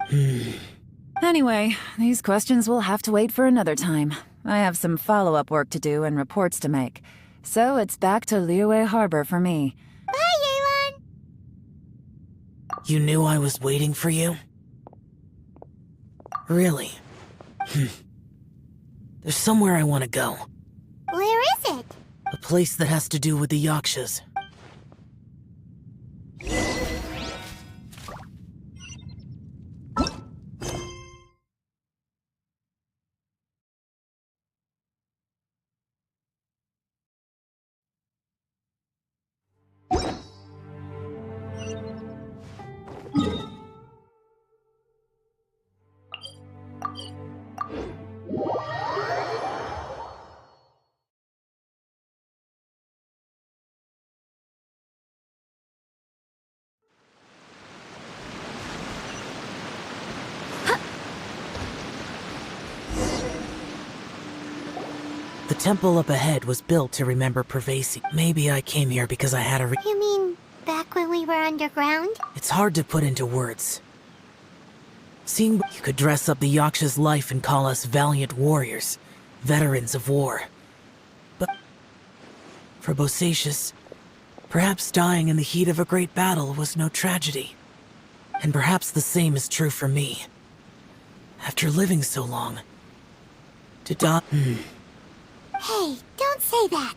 Anyway, these questions will have to wait for another time. I have some follow-up work to do and reports to make. So it's back to Liyue Harbor for me. Bye, Yelan! You knew I was waiting for you? Really? There's somewhere I want to go. Where is it? A place that has to do with the Yakshas. The temple up ahead was built to remember Pervasi. Maybe I came here because I had a You mean back when we were underground? It's hard to put into words. Seeing you could dress up the Yaksha's life and call us valiant warriors, veterans of war. But for Bosacius, perhaps dying in the heat of a great battle was no tragedy. And perhaps the same is true for me. After living so long, to die... Hey, don't say that.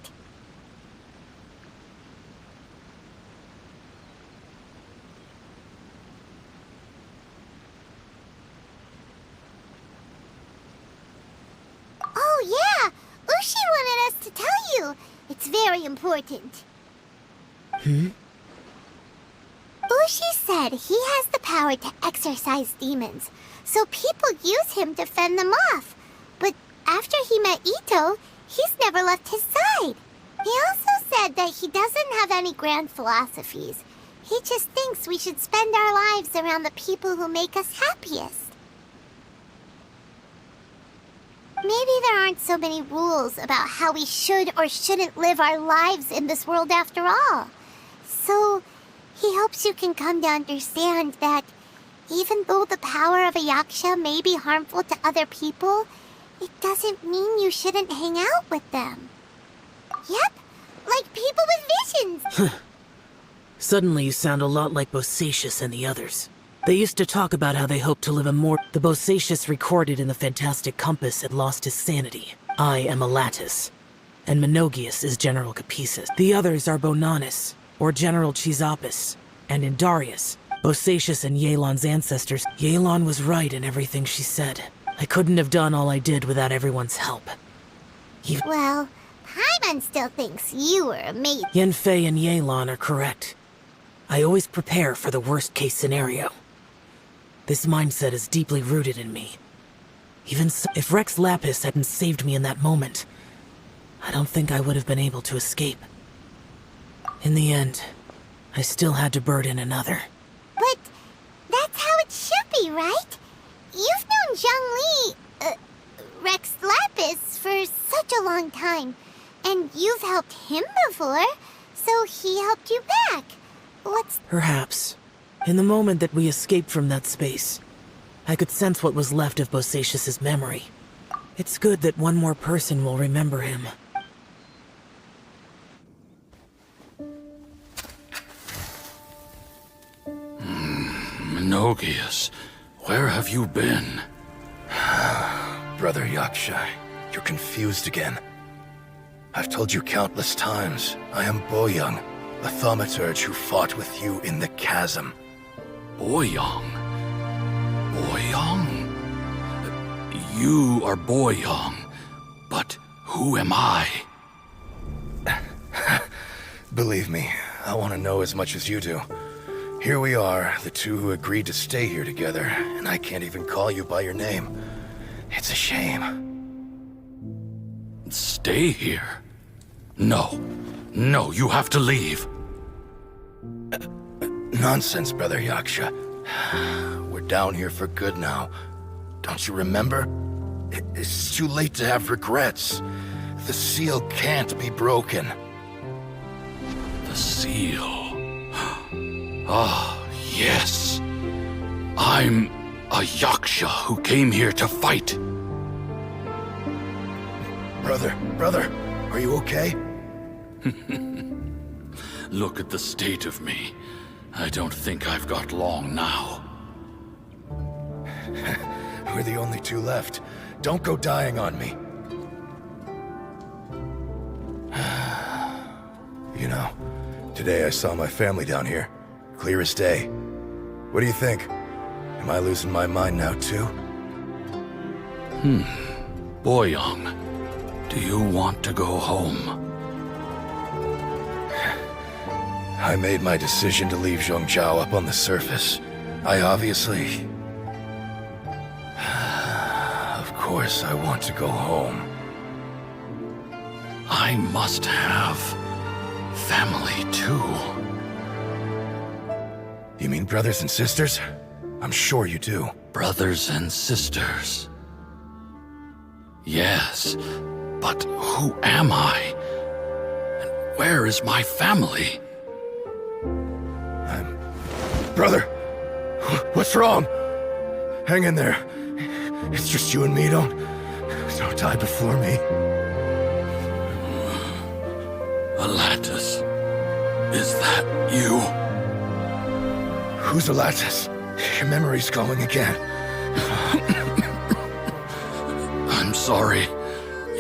Oh yeah, Ushi wanted us to tell you. It's very important. Ushi said he has the power to exorcise demons, so people use him to fend them off. But after he met Itto, he's never left his side. He also said that he doesn't have any grand philosophies. He just thinks we should spend our lives around the people who make us happiest. Maybe there aren't so many rules about how we should or shouldn't live our lives in this world after all. So, he hopes you can come to understand that even though the power of a Yaksha may be harmful to other people, it doesn't mean you shouldn't hang out with them. Yep, like people with visions. Suddenly you sound a lot like Bosacius and the others. They used to talk about how they hoped to live a more... The Bosacius recorded in the Fantastic Compass had lost his sanity. I am Elatus, and Menogius is General Capisis. The others are Bonanis, or General Chizapis, and Indarius, Bosacius and Yelan's ancestors. Yelan was right in everything she said. I couldn't have done all I did without everyone's help. Well, Paimon still thinks you were amazing. Yenfei and Yelan are correct. I always prepare for the worst-case scenario. This mindset is deeply rooted in me. Even so, if Rex Lapis hadn't saved me in that moment, I don't think I would have been able to escape. In the end, I still had to burden another. But that's how it should be, right? You've known Zhang Li, Rex Lapis, for such a long time. And you've helped him before, so he helped you back. Perhaps. In the moment that we escaped from that space, I could sense what was left of Bosacius's memory. It's good that one more person will remember him. Menogius, where have you been? Brother Yaksha, you're confused again. I've told you countless times, I am Boyoung, the thaumaturge who fought with you in the chasm. Boyoung? Boyoung? You are Boyoung, but who am I? Believe me, I want to know as much as you do. Here we are, the two who agreed to stay here together, and I can't even call you by your name. It's a shame. Stay here? No. No, you have to leave. Nonsense, Brother Yaksha. We're down here for good now. Don't you remember? It's too late to have regrets. The seal can't be broken. The seal. Ah, yes. I'm a Yaksha who came here to fight. Brother, are you okay? Look at the state of me. I don't think I've got long now. We're the only two left. Don't go dying on me. You know, today I saw my family down here. Clear as day. What do you think? Am I losing my mind now, too? Boyoung, do you want to go home? I made my decision to leave Zhongzhao up on the surface. I obviously... Of course I want to go home. I must have family too. You mean brothers and sisters? I'm sure you do. Brothers and sisters. Yes, but who am I? And where is my family? Brother! What's wrong? Hang in there. It's just you and me, don't die before me. Alatus, is that you? Who's Alatus? Your memory's going again. I'm sorry.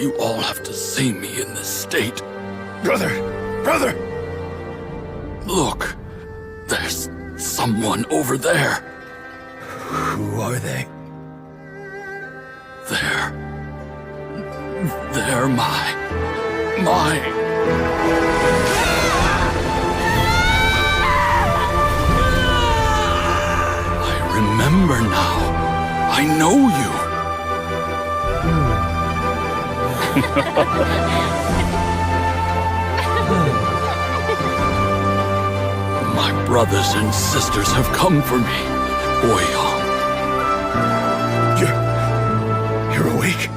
You all have to see me in this state. Brother! Brother! Look, there's someone over there. Who are they? They're my... I remember now. I know you. My brothers and sisters have come for me, Boyoung. You're awake?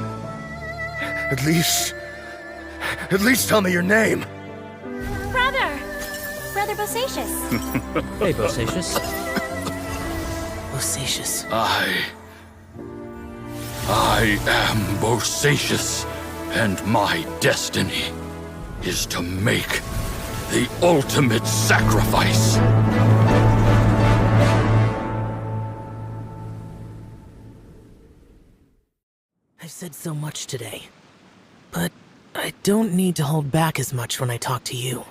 At least tell me your name. Brother Bosacious. Hey, Bosacious. Bosacious. I am Bosacious, and my destiny is to make the ultimate sacrifice. I've said so much today, but I don't need to hold back as much when I talk to you.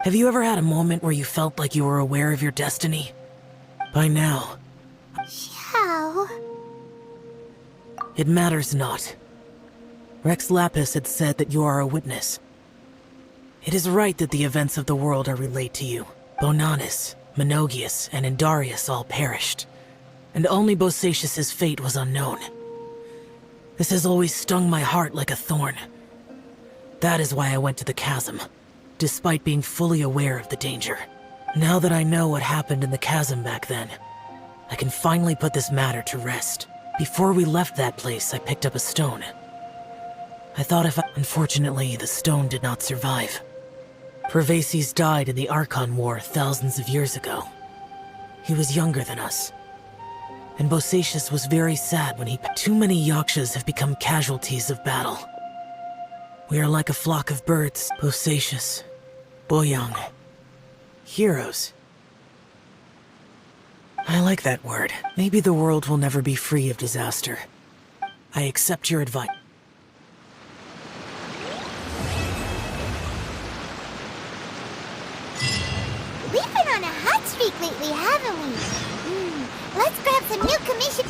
Have you ever had a moment where you felt like you were aware of your destiny? By now, Xiao. it matters not. Rex Lapis had said that you are a witness. It is right that the events of the world are relayed to you. Bonanis, Menogias, and Indarius all perished, and only Bosacious' fate was unknown. This has always stung my heart like a thorn. That is why I went to the chasm, despite being fully aware of the danger. Now that I know what happened in the chasm back then, I can finally put this matter to rest. Before we left that place, I picked up a stone. I thought unfortunately, the stone did not survive. Pervases died in the Archon War thousands of years ago. He was younger than us. And Bosacious was very sad when Too many Yakshas have become casualties of battle. We are like a flock of birds, Bosacious, Boyoung. Heroes. I like that word. Maybe the world will never be free of disaster. I accept your advice. We've been on a hot streak lately, haven't we? Let's grab some new commission...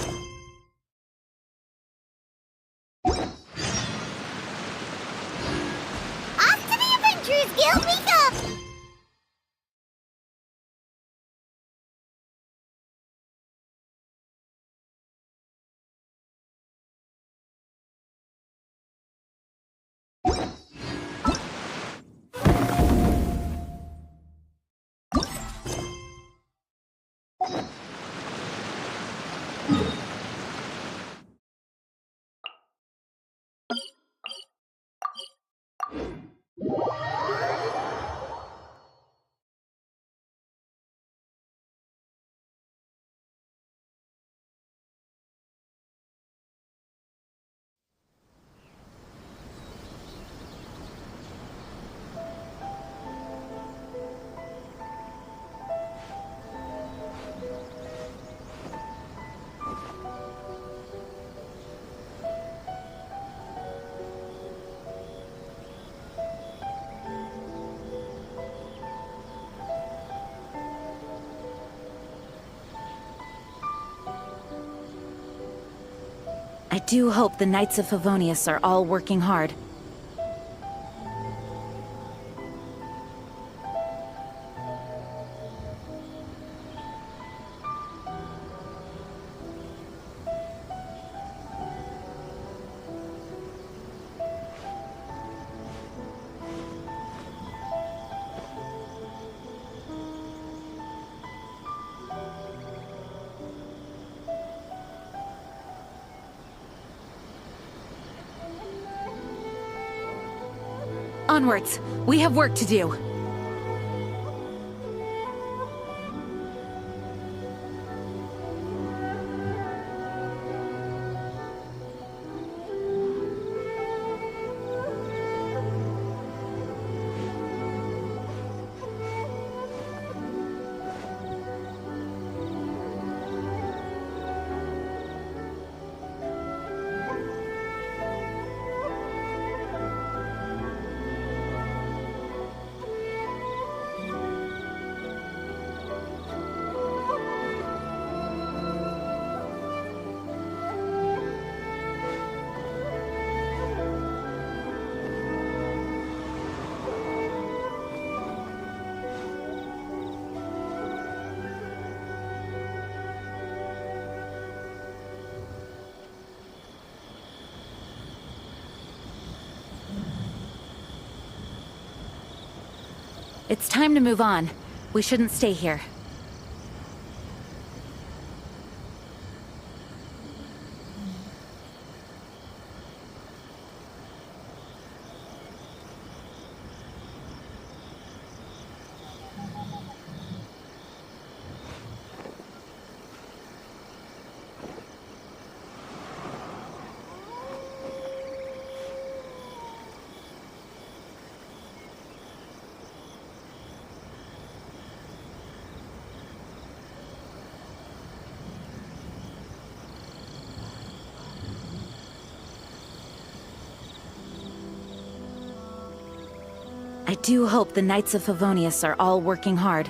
Off to the Adventurers Guild we go! I do hope the Knights of Favonius are all working hard. Onwards! We have work to do! It's time to move on. We shouldn't stay here. I do hope the Knights of Favonius are all working hard.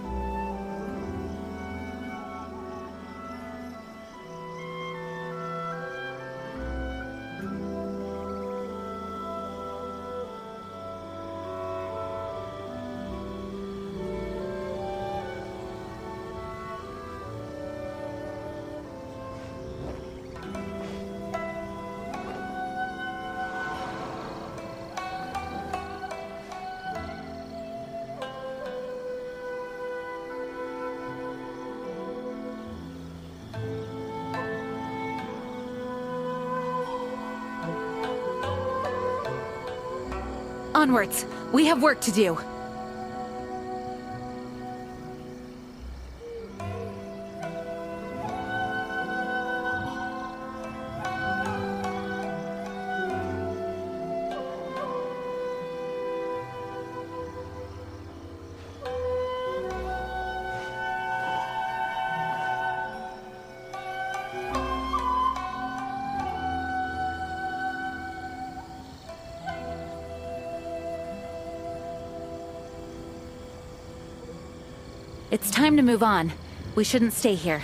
Onwards! We have work to do! It's time to move on. We shouldn't stay here.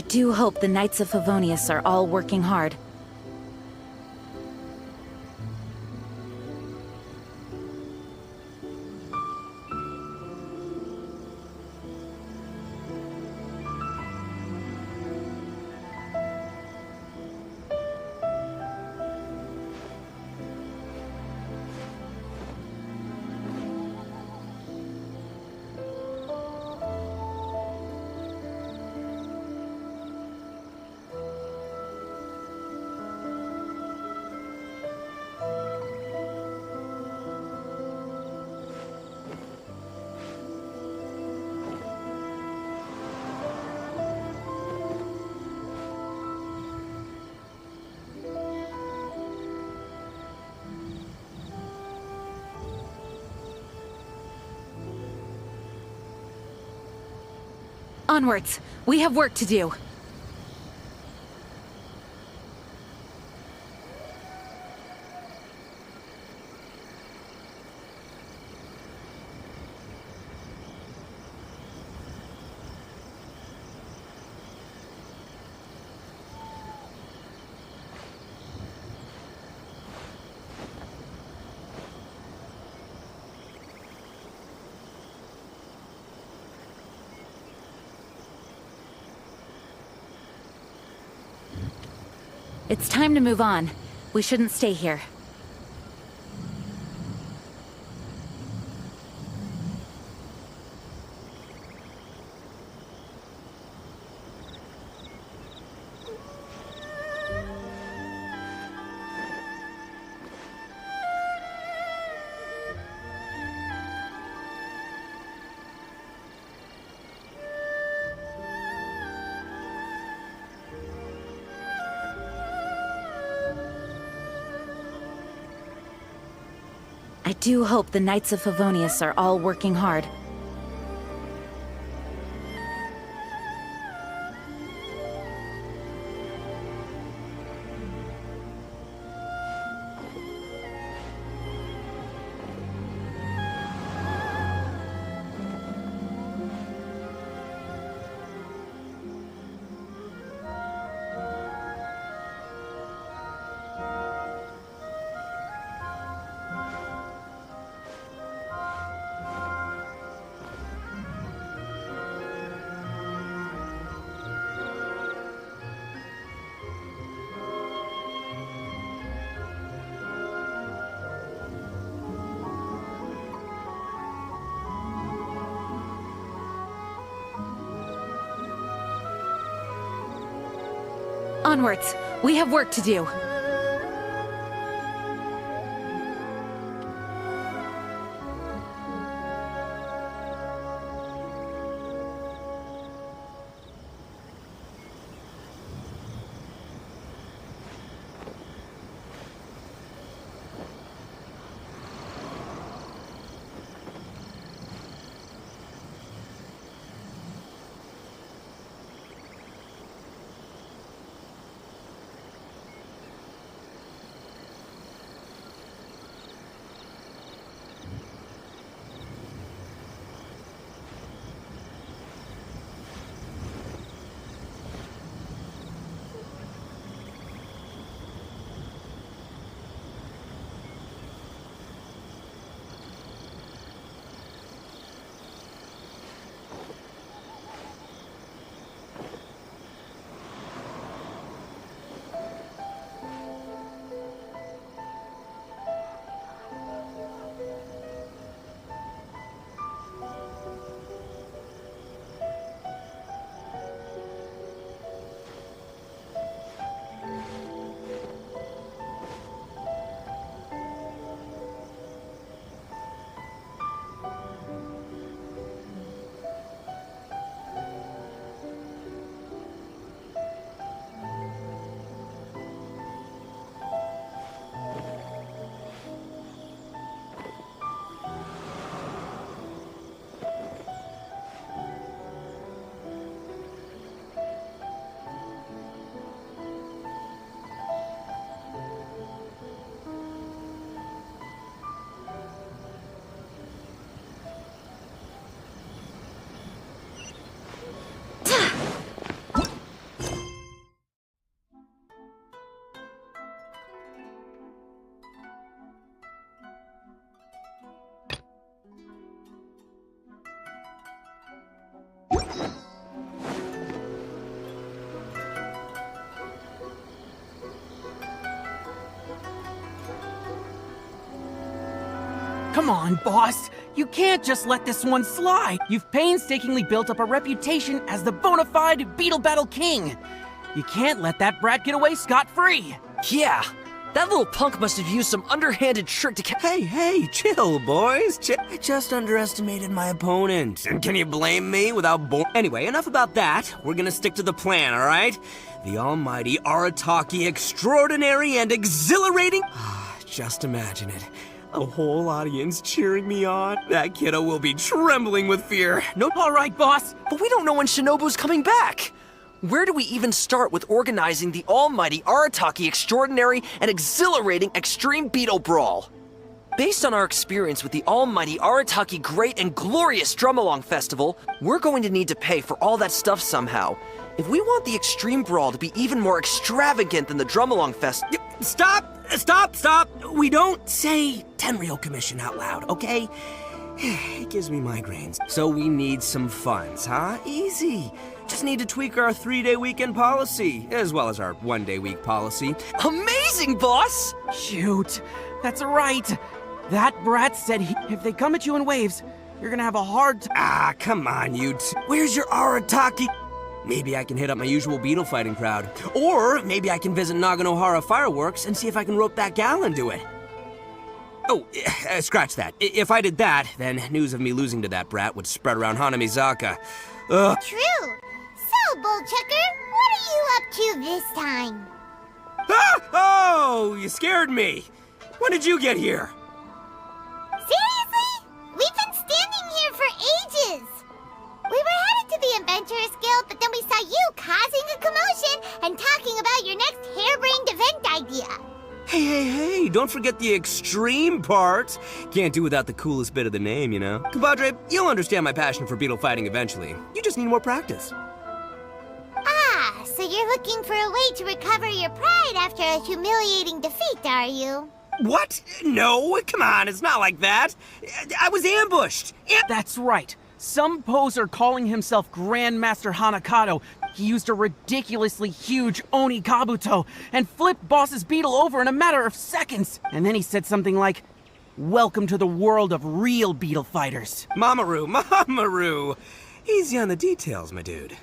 do hope the Knights of Favonius are all working hard. Onwards! We have work to do. It's time to move on. We shouldn't stay here. I do hope the Knights of Favonius are all working hard. Onwards! We have work to do. Come on, boss. You can't just let this one slide. You've painstakingly built up a reputation as the bona fide beetle battle king. You can't let that brat get away scot-free. Yeah, that little punk must have used some underhanded trick to Hey, chill, boys. I just underestimated my opponent. And can you blame me without Anyway, enough about that. We're gonna stick to the plan, all right? The almighty Arataki extraordinary and exhilarating... Just imagine it. A whole audience cheering me on. That kiddo will be trembling with fear. No, all right, boss. But we don't know when Shinobu's coming back. Where do we even start with organizing the almighty Arataki extraordinary and exhilarating extreme beetle brawl? Based on our experience with the almighty Arataki Great and Glorious Drum-Along Festival, we're going to need to pay for all that stuff somehow. If we want the extreme brawl to be even more extravagant than the Drum-Along Fest... Stop! We don't say Tenryou Commission out loud, okay? It gives me migraines. So we need some funds, huh? Easy. Just need to tweak our 3-day weekend policy, as well as our 1-day week policy. Amazing, boss! Shoot, that's right. That brat said if they come at you in waves, you're gonna have a hard time. Come on, you Where's your Arataki? Maybe I can hit up my usual beetle fighting crowd. Or maybe I can visit Naganohara Fireworks and see if I can rope that gal into it. Oh, scratch that. If I did that, then news of me losing to that brat would spread around Hanamizaka. Ugh. True. So, Bullchucker, what are you up to this time? Oh, you scared me. When did you get here? Seriously? We've been standing here for ages. We were headed to the Adventurers Guild, but then we saw you causing a commotion and talking about your next harebrained event idea. Hey, don't forget the extreme part. Can't do without the coolest bit of the name, you know? Compadre, you'll understand my passion for beetle fighting eventually. You just need more practice. So you're looking for a way to recover your pride after a humiliating defeat, are you? What? No, come on, it's not like that. I was ambushed. That's right. Some poser calling himself Grandmaster Hanakato, he used a ridiculously huge Oni Kabuto and flipped Boss's beetle over in a matter of seconds. And then he said something like, "Welcome to the world of real beetle fighters." Mamaru. Easy on the details, my dude.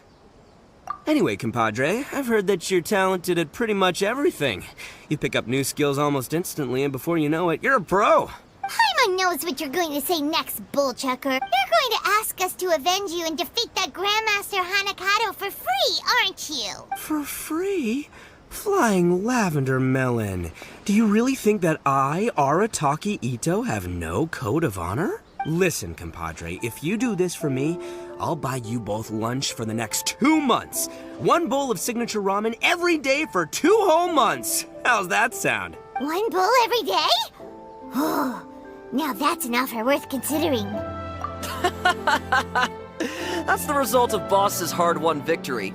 Anyway, compadre, I've heard that you're talented at pretty much everything. You pick up new skills almost instantly, and before you know it, you're a pro. Paimon knows what you're going to say next, Bullchucker. You're going to ask us to avenge you and defeat that Grandmaster Hanakato for free, aren't you? For free? Flying lavender melon. Do you really think that I, Arataki Itto, have no code of honor? Listen, compadre, if you do this for me, I'll buy you both lunch for the next 2 months. 1 bowl of signature ramen every day for 2 whole months. How's that sound? 1 bowl every day? Oh, now that's an offer worth considering. That's the result of Boss's hard-won victory.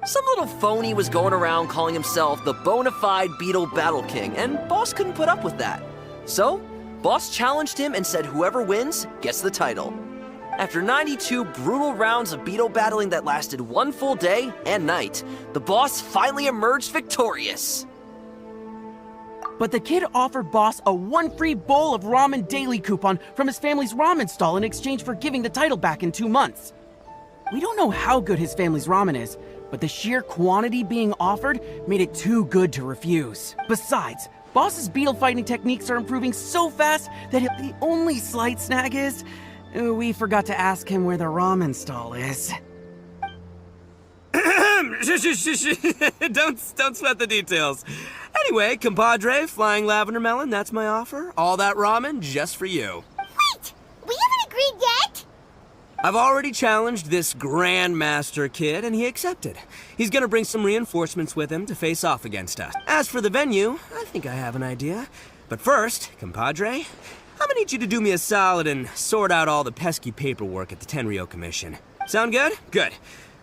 Some little phony was going around calling himself the bona fide Beetle Battle King, and Boss couldn't put up with that. So, Boss challenged him and said whoever wins gets the title. After 92 brutal rounds of beetle battling that lasted 1 full day and night, the Boss finally emerged victorious. But the kid offered Boss a 1 free bowl of ramen daily coupon from his family's ramen stall in exchange for giving the title back in 2 months. We don't know how good his family's ramen is, but the sheer quantity being offered made it too good to refuse. Besides, Boss's beetle fighting techniques are improving so fast that the only slight snag is, we forgot to ask him where the ramen stall is. Don't sweat the details. Anyway, compadre, flying lavender melon, that's my offer. All that ramen just for you. Wait! We haven't agreed yet! I've already challenged this Grandmaster kid, and he accepted. He's gonna bring some reinforcements with him to face off against us. As for the venue, I think I have an idea. But first, compadre, I'm gonna need you to do me a solid and sort out all the pesky paperwork at the Tenryou Commission. Sound good? Good.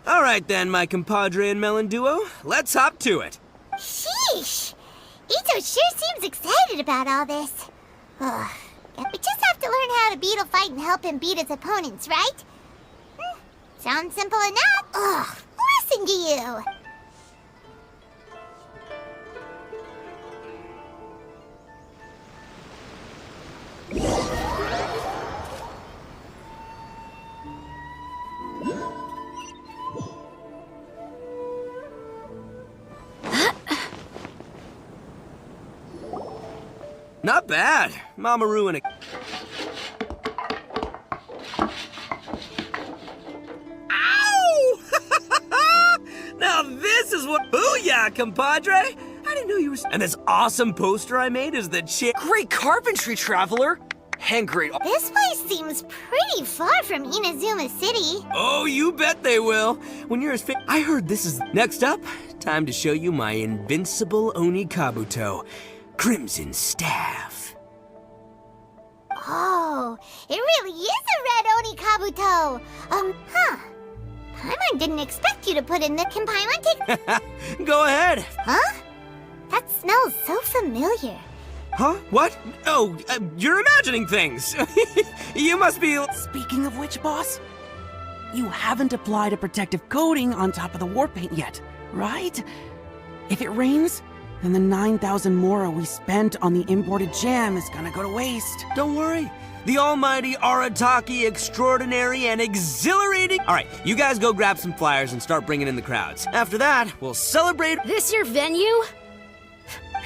All right then, my compadre and melon duo, let's hop to it. Sheesh! Itto sure seems excited about all this. Ugh. We just have to learn how to beetle fight and help him beat his opponents, right? Sounds simple enough. Ugh, listen to you. Not bad. Mamoru and a... Ow! Now this is what... Booyah, compadre! I didn't know you were... And this awesome poster I made is the chick... Great carpentry, Traveler! And great... This place seems pretty far from Inazuma City. Oh, you bet they will. When you're as fit... I heard this is... Next up, time to show you my invincible Oni Kabuto. Crimson Staff. Oh, it really is a red Oni Kabuto. Paimon didn't expect you to put in the... Can Paimon take... Go ahead. Huh? That smells so familiar. Huh? What? Oh, you're imagining things. You must be... Speaking of which, boss, you haven't applied a protective coating on top of the war paint yet, right? If it rains, then the 9,000 mora we spent on the imported jam is gonna go to waste. Don't worry. The almighty Arataki extraordinary and exhilarating... All right, you guys go grab some flyers and start bringing in the crowds. After that, we'll celebrate... This your venue?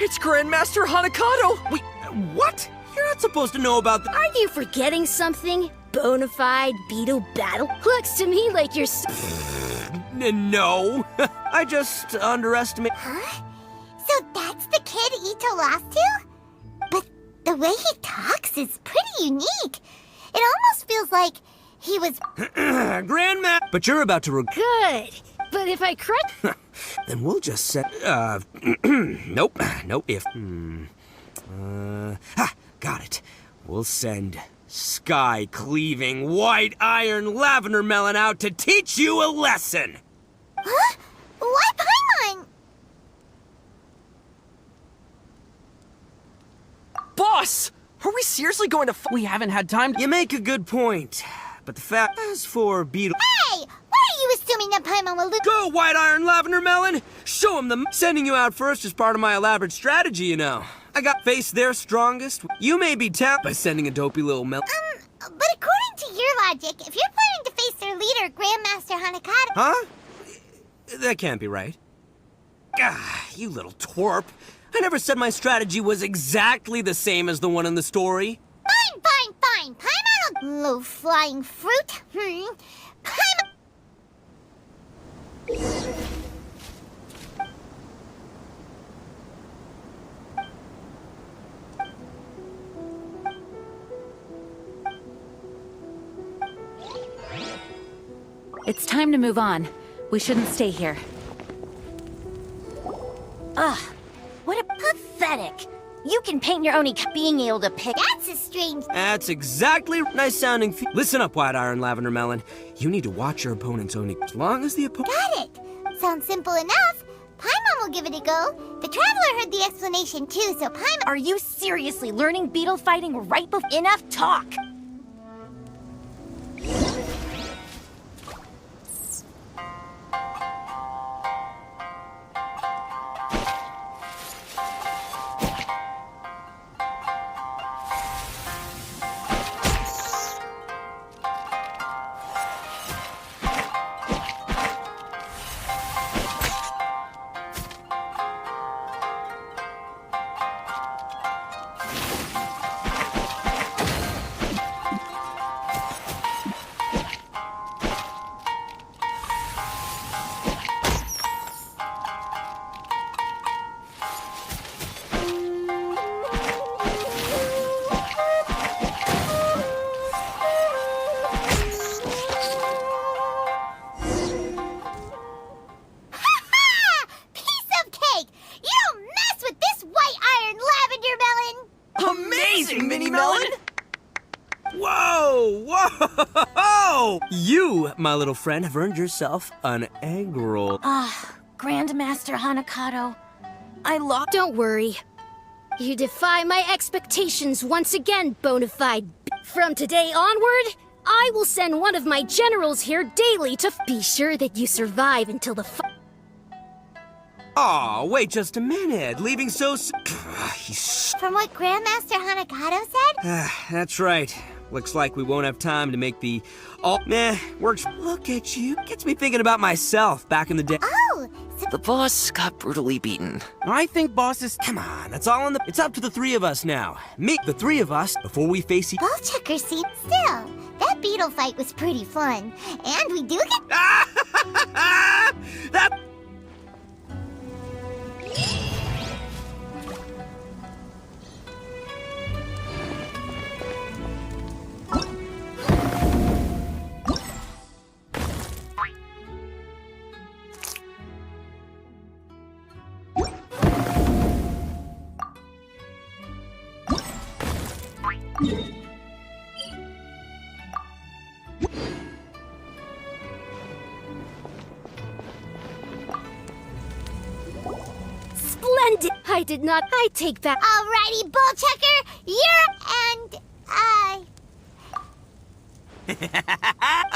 It's Grandmaster Hanakato! Wait, what? You're not supposed to know about Are you forgetting something? Bonafide beetle battle? Looks to me like you're... No. I just underestimate... Huh? So that's the kid Itto lost to? But the way he talks is pretty unique. It almost feels like he was... Grandma... But you're about to... Good. But if I correct... Then we'll just set... Nope. If... Got it. We'll send sky-cleaving, white iron lavender melon out to teach you a lesson! Huh? Why Paimon? Boss! Are we seriously going to We haven't had time to... You make a good point. But the fact... As for Beetle... Hey! What are you assuming that Paimon will lose? Go, white iron lavender melon! Show him the... Sending you out first is part of my elaborate strategy, you know. I got face their strongest. You may be tapped by sending a dopey little melon. But according to your logic, if you're planning to face their leader, Grandmaster Hanakato... Huh? That can't be right. Ah, you little twerp. I never said my strategy was exactly the same as the one in the story. Fine. Paimon will... Low-flying fruit? Paimon... It's time to move on. We shouldn't stay here. Ugh, what a pathetic. You can paint your own being able to pick. That's a strange... That's exactly nice sounding. Listen up, white iron lavender melon. You need to watch your opponent's Oni as long as the opponent... Got it. Sounds simple enough. Paimon will give it a go. The Traveler heard the explanation too, so Paimon... Are you seriously learning beetle fighting right before... Enough talk! Whoa! You, my little friend, have earned yourself an egg roll. Grandmaster Hanakato, I lost. Don't worry. You defy my expectations once again, bonafide. From today onward, I will send one of my generals here daily to be sure that you survive until the Aw, wait just a minute. Leaving so From what Grandmaster Hanakato said? That's right. Looks like we won't have time to make the... works. Look at you. Gets me thinking about myself back in the day. Oh, so The boss got brutally beaten. I think Boss is... Come on, that's all in the... It's up to the three of us now. Meet the three of us before we face each... Ball checker seemed still. That beetle fight was pretty fun. And we do get... That... Splendid! I did not. I take back. Alrighty, ball checker, you're... and...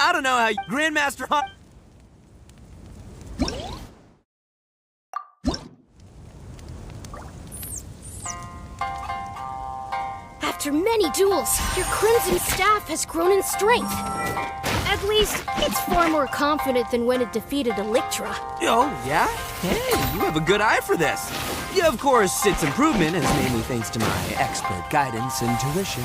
I don't know how Grandmaster Hunt... After many duels, your Crimson Staff has grown in strength. At least, it's far more confident than when it defeated Electra. Oh, yeah? Hey, you have a good eye for this. Yeah, of course, its improvement is mainly thanks to my expert guidance and tuition.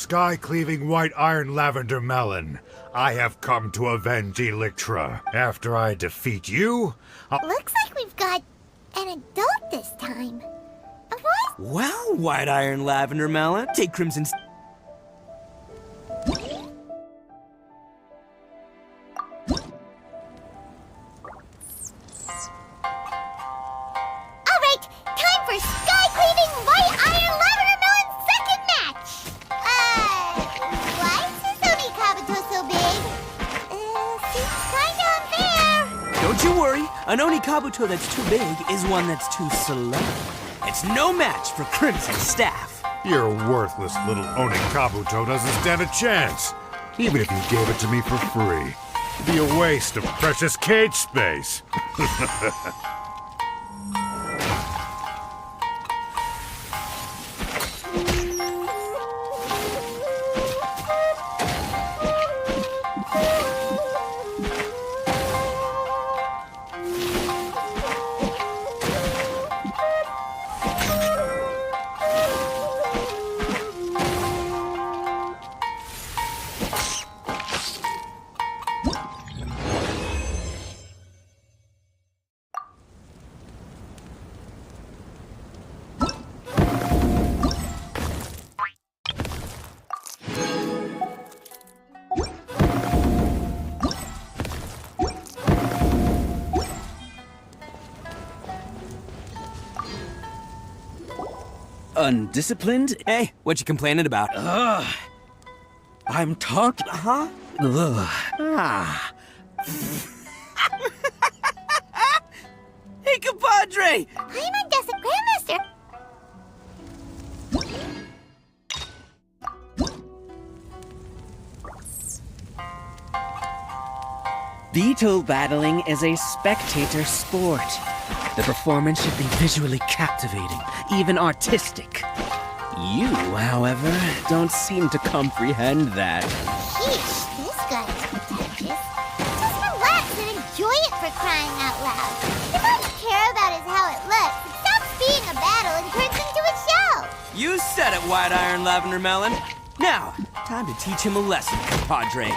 sky-cleaving white iron lavender melon. I have come to avenge Electra. After I defeat you, Looks like we've got an adult this time. What? Well, White Iron Lavender Melon, take Crimson's. Alright, time for sky-cleaving white iron lavender melon second match! Why is Oni Kabuto so big? Seems kinda unfair. Don't you worry, an Oni Kabuto that's too big is one that's too slow. It's no match for Crimson's staff. your worthless little Oni Kabuto doesn't stand a chance. Even if you gave it to me for free. It'd be a waste of precious cage space. Undisciplined? Hey, what you complaining about? Ugh. I'm talking. Huh? Ugh. Ah. Hey, compadre! Paimon doesn't Grandmaster. Beetle battling is a spectator sport. The performance should be visually captivating, even artistic. You, however, don't seem to comprehend that. Sheesh, this guy is pretentious. Just relax and enjoy it for crying out loud. If all you care about is how it looks, it stops being a battle and turns into a show. You said it, White Iron Lavender Melon. Now, time to teach him a lesson, compadre.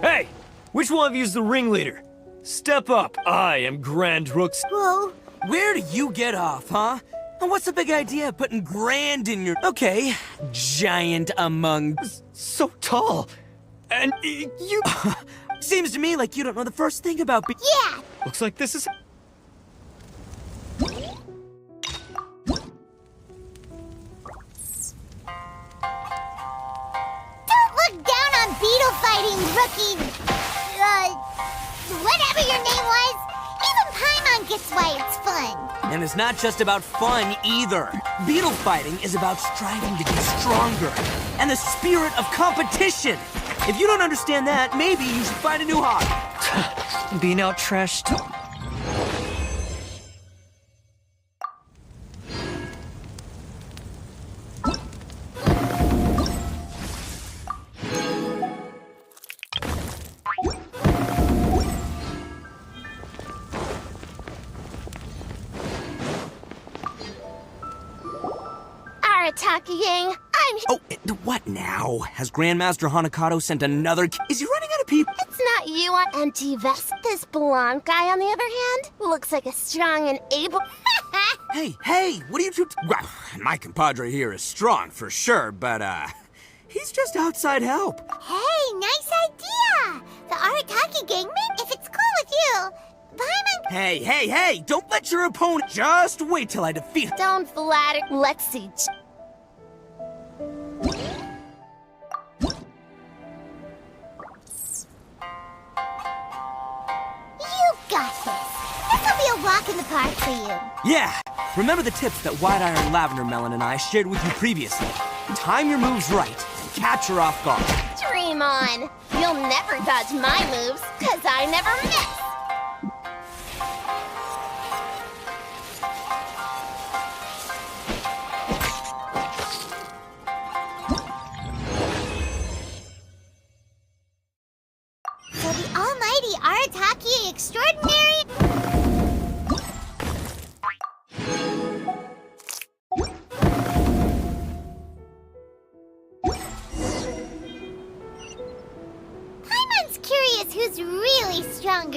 Hey! Which one of you's the ringleader? Step up. I am Grand Rook's. Whoa. Where do you get off, huh? And what's the big idea of putting grand in your... Okay, giant among... So tall. And you... Seems to me like you don't know the first thing about Yeah! Looks like this is... Don't look down on beetle fighting, rookie... whatever your name was. Even Paimon gets why it's fun. And it's not just about fun, either. Beetle fighting is about striving to be stronger. And the spirit of competition. If you don't understand that, maybe you should find a new hobby. Being out trashed. Arataki Yang, I'm... Oh, what now? Has Grandmaster Hanakato sent another... Is he running out of people? It's not you on empty vest. This blonde guy, on the other hand, looks like a strong and able... Hey, what are you two... Well, my compadre here is strong for sure, but, he's just outside help. Hey, nice idea! The Arataki gang, if it's cool with you, Paimon... Hey, don't let your opponent... Just wait till I defeat him. Don't flatter. Let's see. You got this. This'll be a walk in the park for you. Yeah, remember the tips that White Iron Lavender Melon and I shared with you previously. Time your moves right, and catch her off guard. Dream on. You'll never dodge my moves, 'cause I never miss.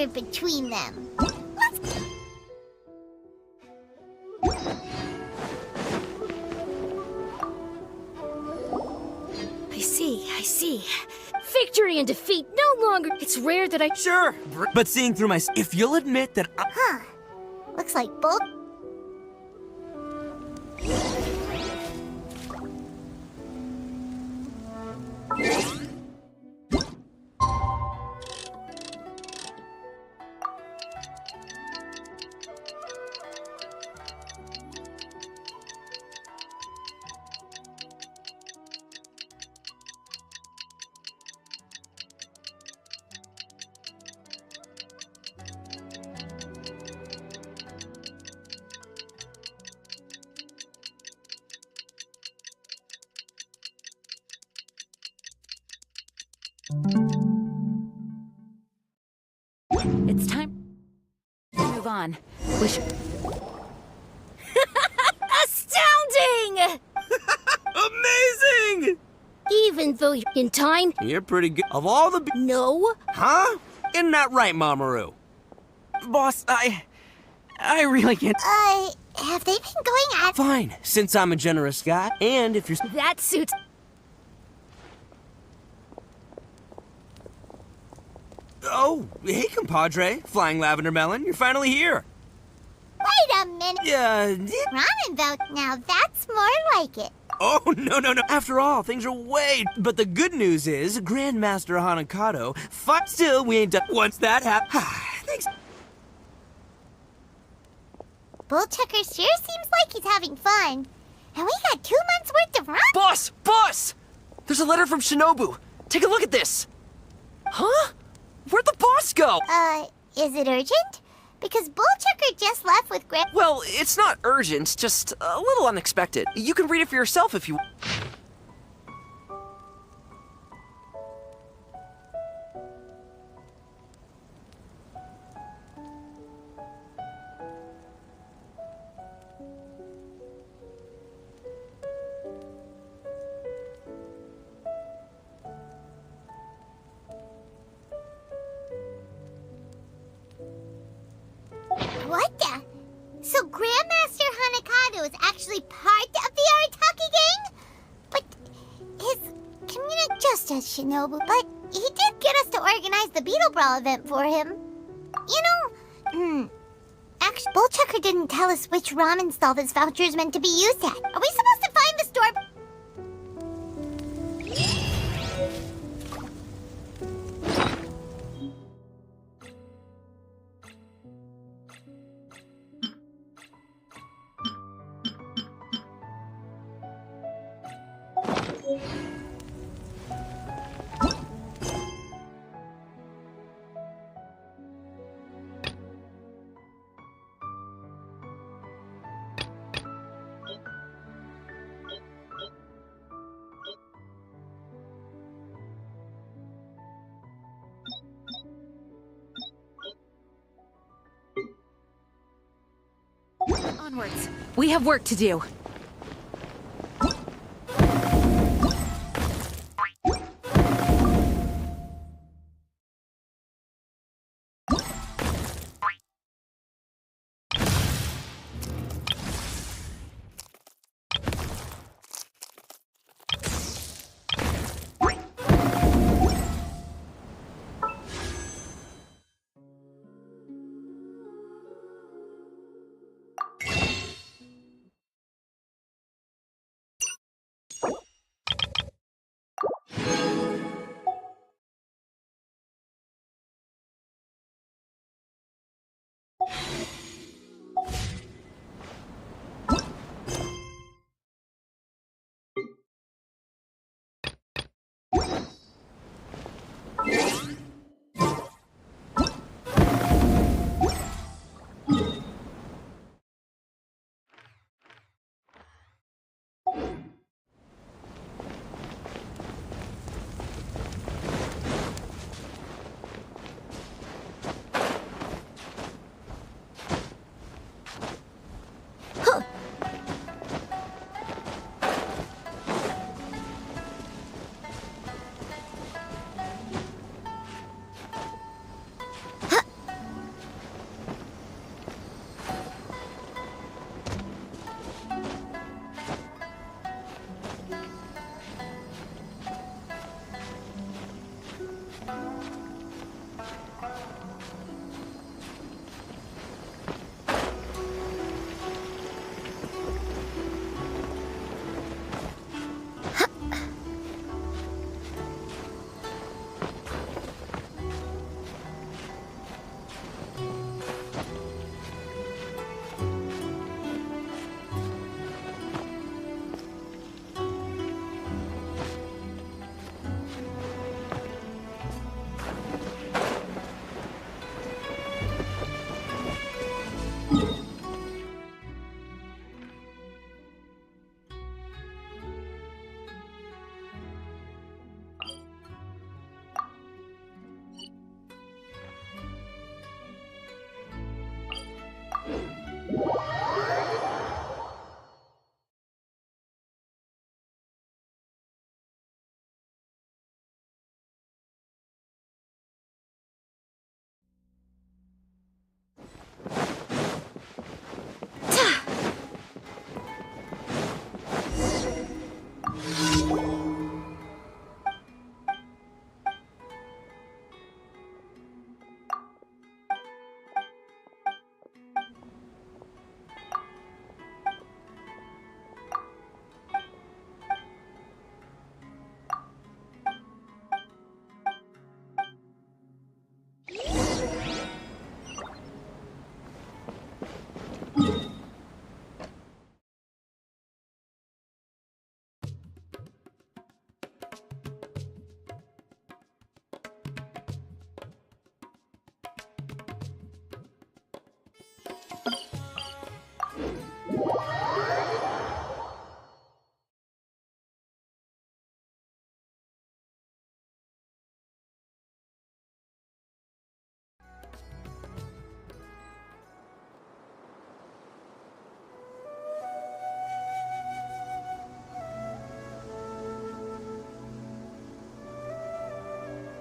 ordered between them. I see. Victory and defeat no longer. It's rare that I. Sure, but seeing through my. If you'll admit that. Huh. Looks like both. It's time to move on. We should. Astounding! Amazing! Even though you're in time. You're pretty good. Of all the. No. Huh? Isn't that right, Mamoru? Boss, I really can't. Have they been going at. Fine, since I'm a generous guy, and if you're. That suits. Oh, hey, compadre. Flying Lavender Melon, you're finally here. Wait a minute. Yeah. Ramen boat. Now that's more like it. Oh, no. After all, things are way. But the good news is, Grandmaster Hanakado, still, we ain't done. Once that happens. Thanks. Bullchucker sure seems like he's having fun. And we got 2 months worth of ramen. Boss! There's a letter from Shinobu. Take a look at this. Huh? Where'd the boss go? Is it urgent? Because Bullchucker just left with Well, it's not urgent, just a little unexpected. You can read it for yourself if you... What the? So Grandmaster Hanakado is actually part of the Arataki gang? But just as Shinobu, but he did get us to organize the Beetle Brawl event for him. Actually, Bullchucker didn't tell us which ramen stall this voucher is meant to be used at. Are we supposed to find the store? Onwards. We have work to do.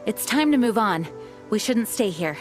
It's time to move on. We shouldn't stay here.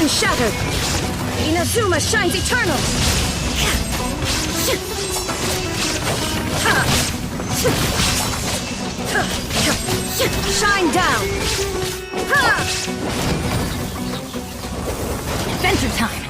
Shattered! Inazuma shines eternal! Shine down! Adventure time!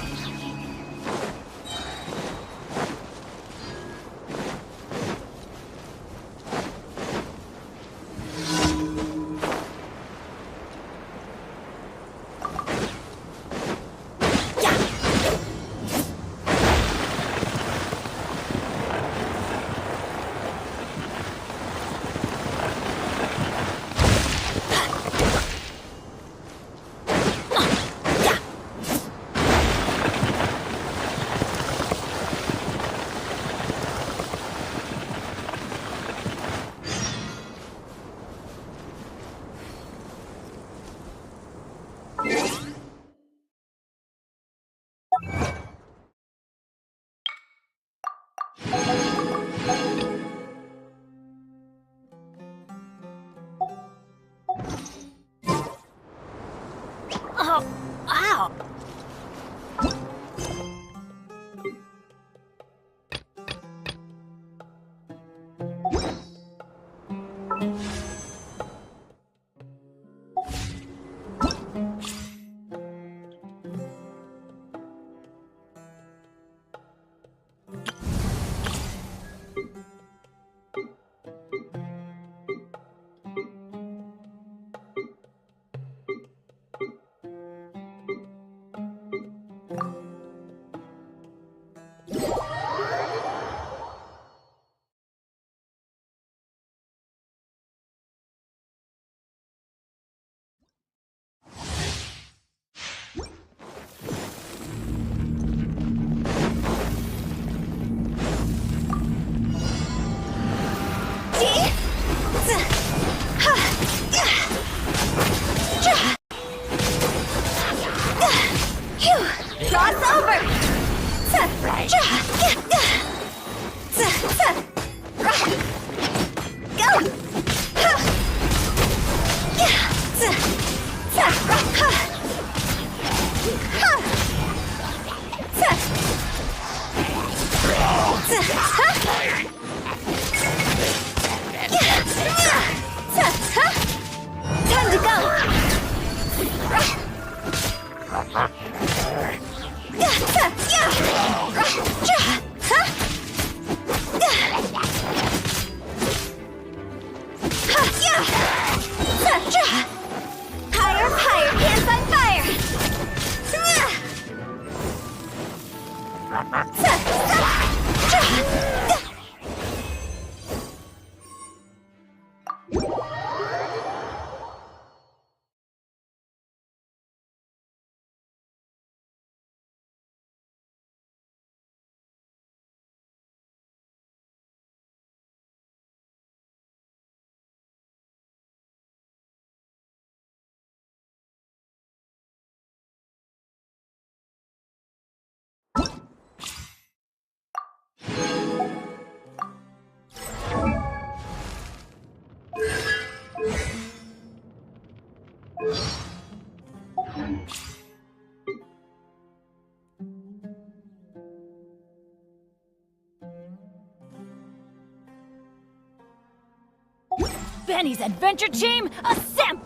Benny's adventure team, assemble!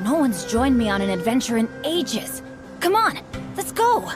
No one's joined me on an adventure in ages. Come on, let's go!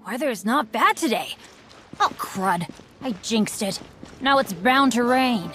Weather's not bad today. Oh, crud. I jinxed it. Now it's bound to rain.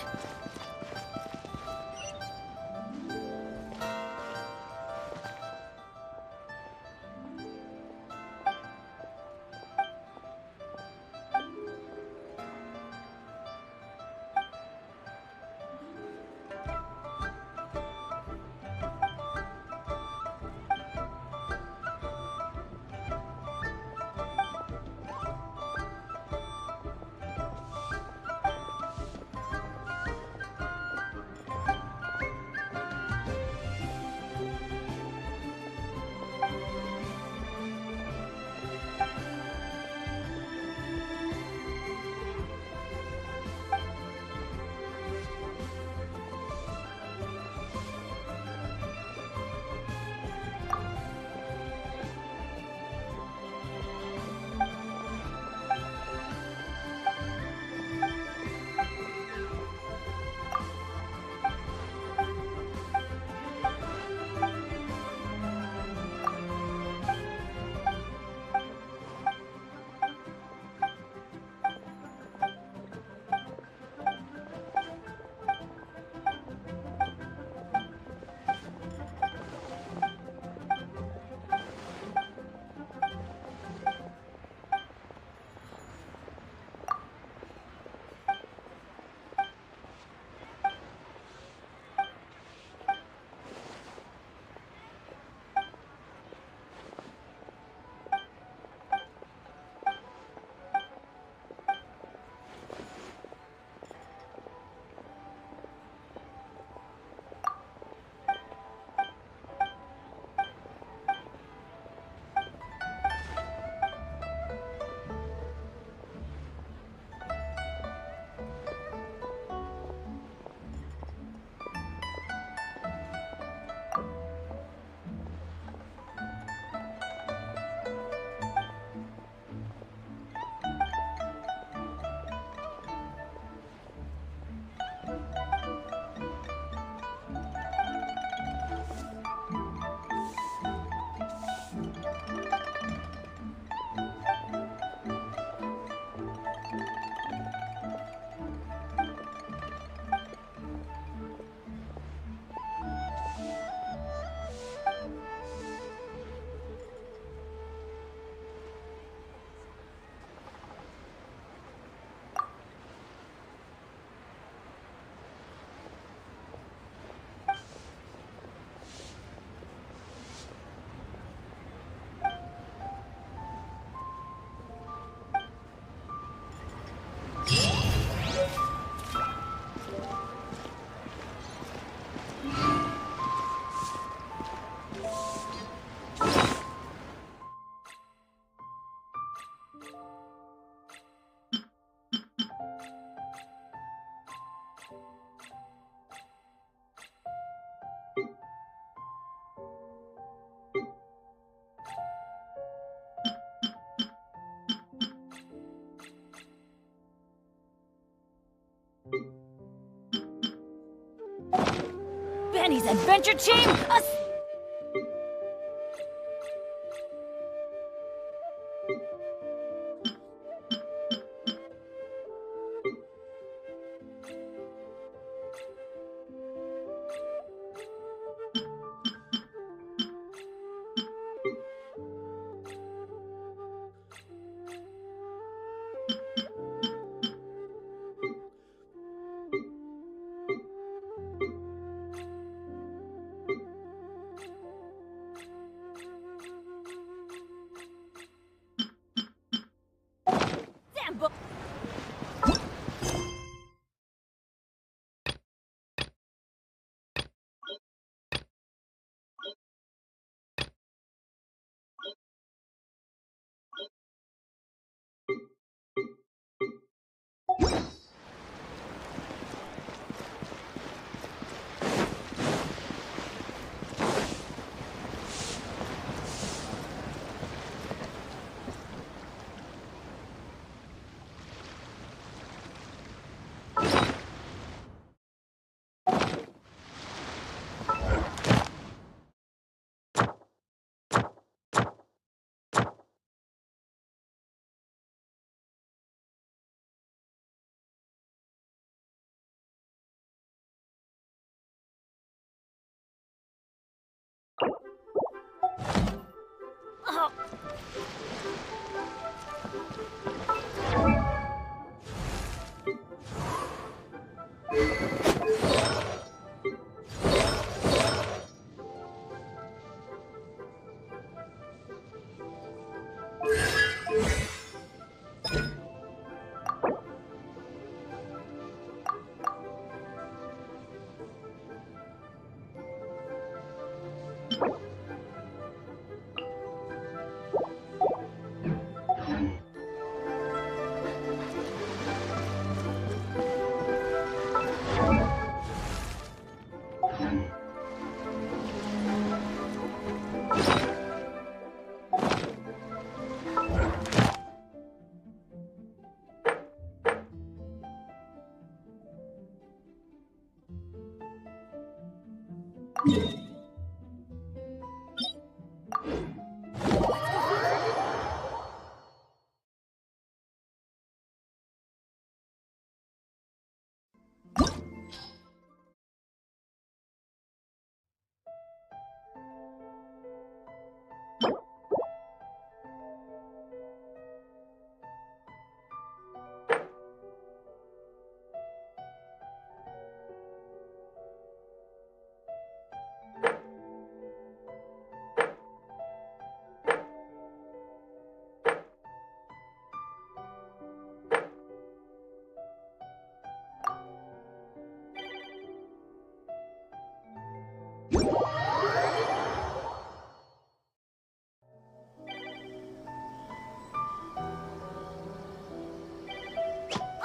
Benny's adventure team!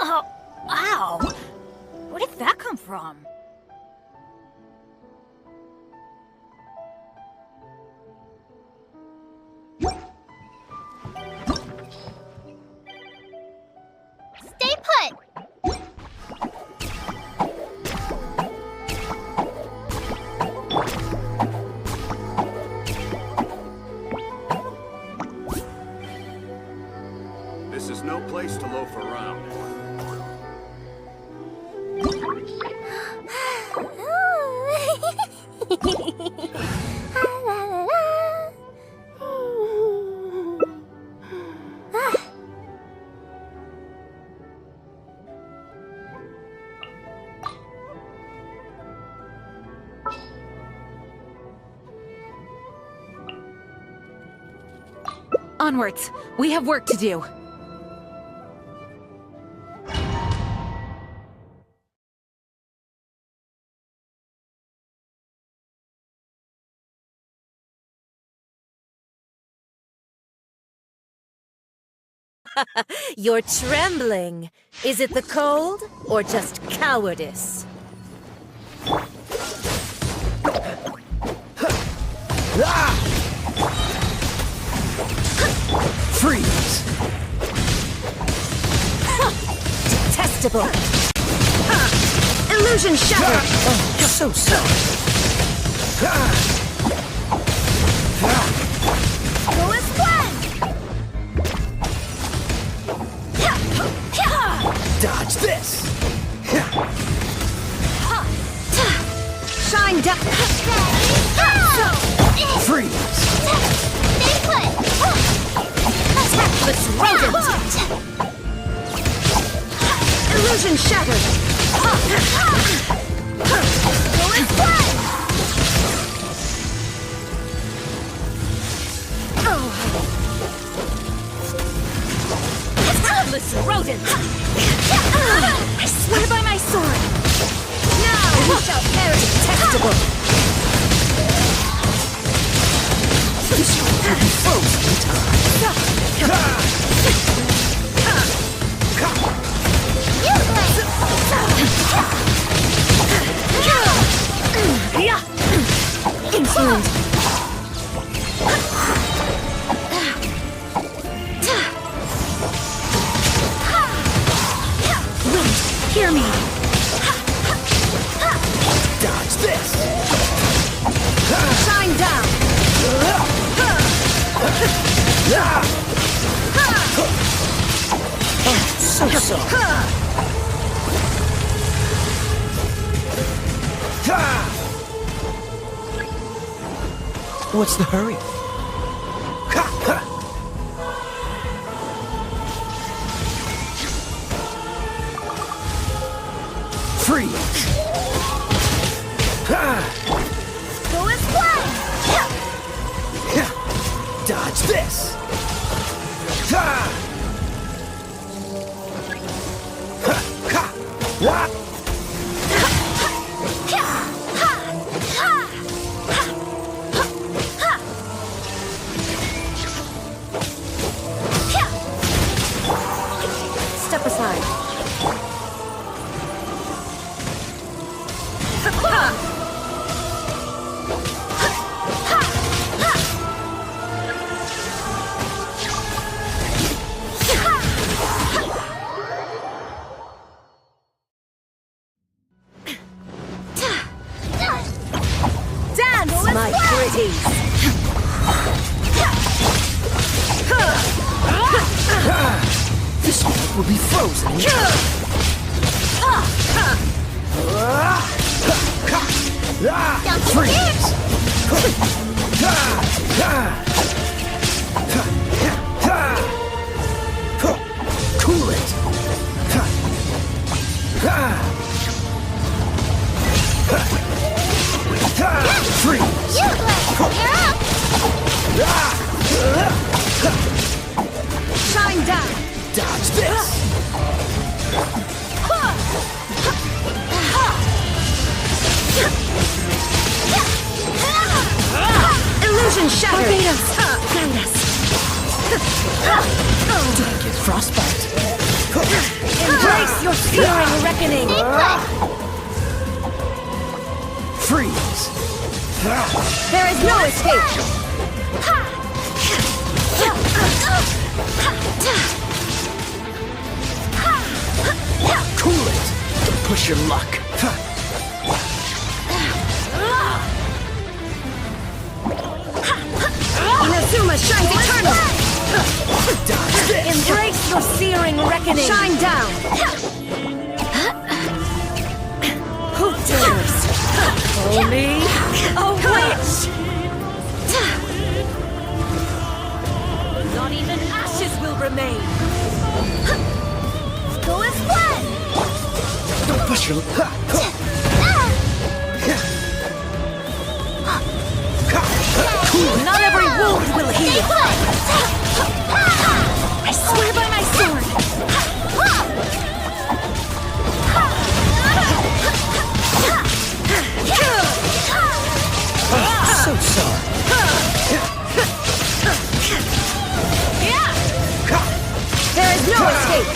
Oh, ow! Where did that come from? Stay put! This is no place to loaf around. Onwards! We have work to do. You're trembling. Is it the cold or just cowardice? Freeze! Detestable. Illusion shattered. Oh, so sorry. Go as planned! Dodge this! Shine down. Freeze! Stay put! Tactless rodent. Illusion shattered. Go as planned! Tactless rodent. I swear by my sword. Now you shall perish. Detestable. You shall be frozen in time. Insolent. Wait, hear me. Dodge this! Shine down. Oh, so sorry. What's the hurry? Freeze! Go as planned! Dodge this! What? possibilities! This world will be frozen in Cool it! Freeze! Shine down! Dodge this! Illusion shattered! Barbados! Guide us! Don't get frostbite. Embrace your searing reckoning! Freeze! There is no escape! Cool it! Don't push your luck. Inazuma shines eternal! Dodge this! Embrace your searing reckoning! Shine down! Who dares? Only a witch! Not even ashes will remain! Go and splat! Don't push your Not every wound will heal! I swear by my sword! So sorry. There is no escape!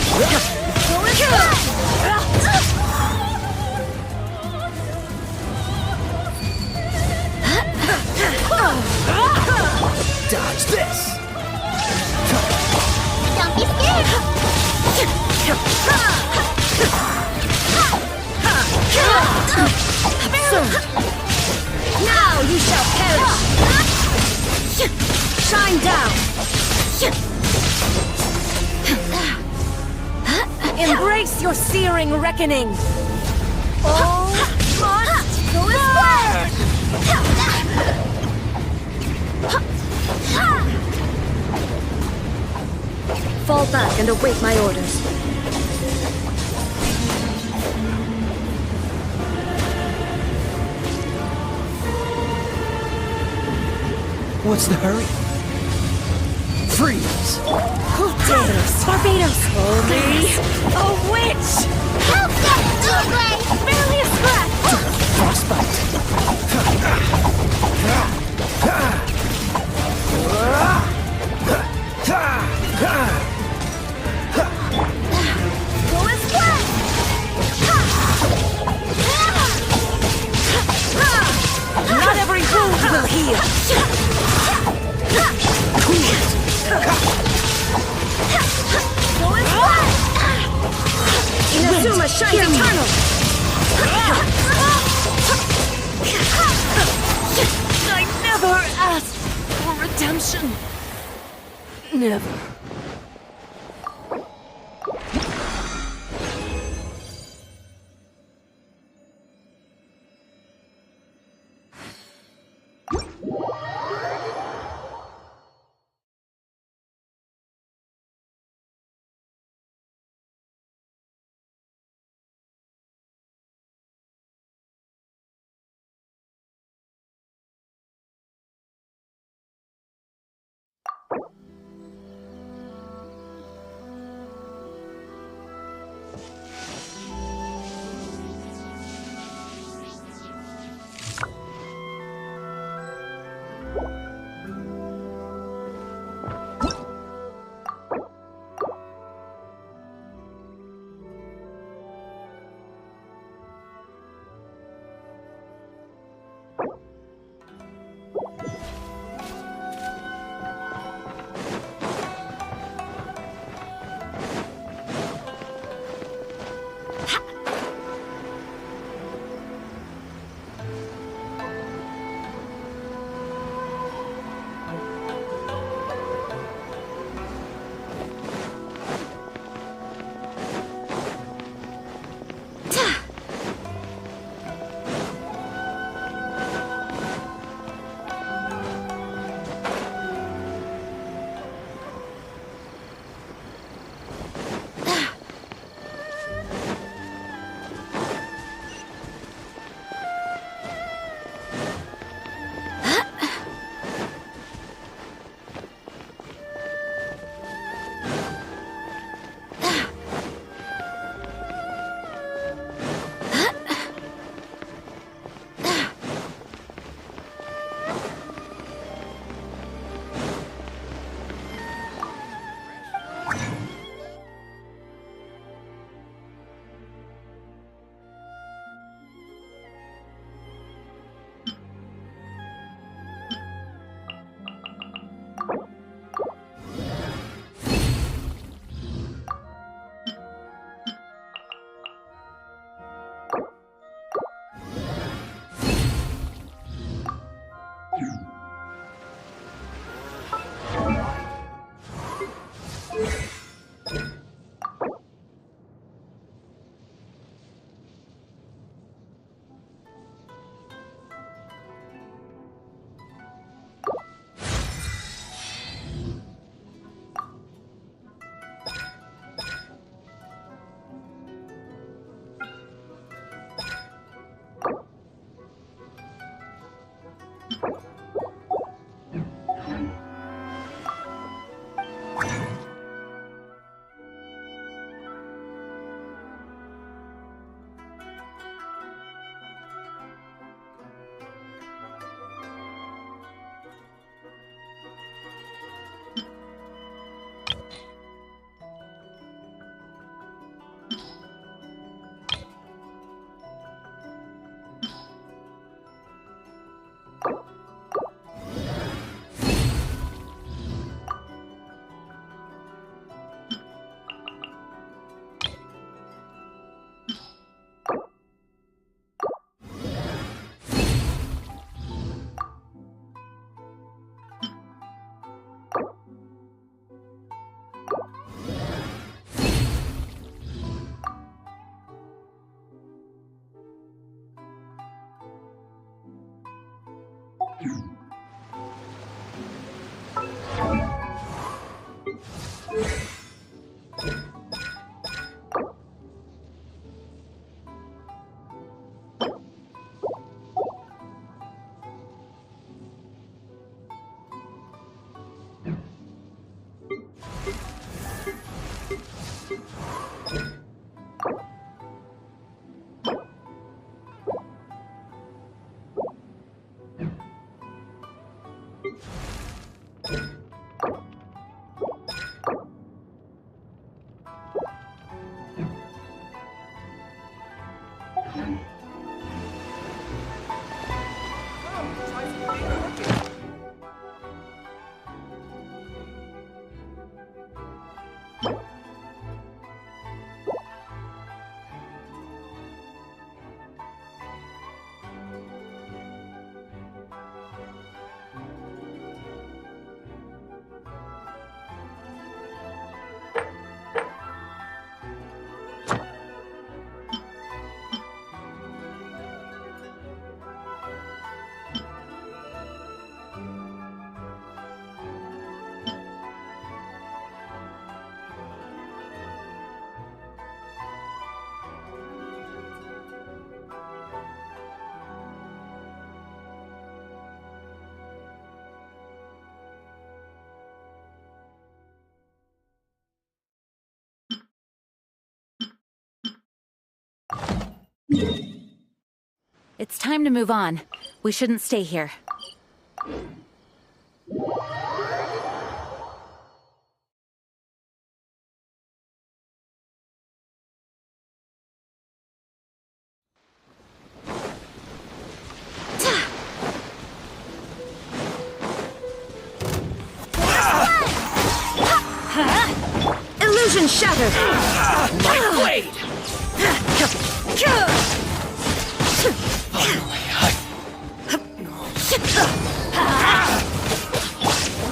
Dodge this! Don't be scared! Absurd! Now you shall perish! Shine down! Embrace your searing reckoning! Oh, must go Fall back and await my orders. What's the hurry? Freeze! Who dares? Barbados! Only a witch! Help that Doomblade! Barely a scratch! Frostbite! Go and splat! Not every wound will heal! Go and splat! Inazuma shines eternal! I never asked for redemption. Never. It's time to move on. We shouldn't stay here. Illusion shattered! My blade!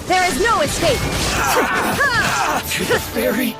There is no escape! To the fairy!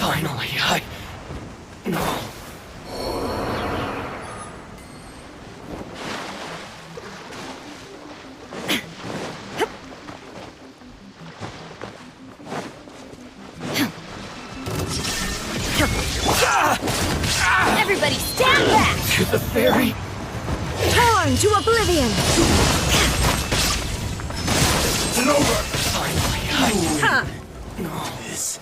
Finally. Everybody stand back! To the ferry! Torn to oblivion! It's over! Finally, Ha! This...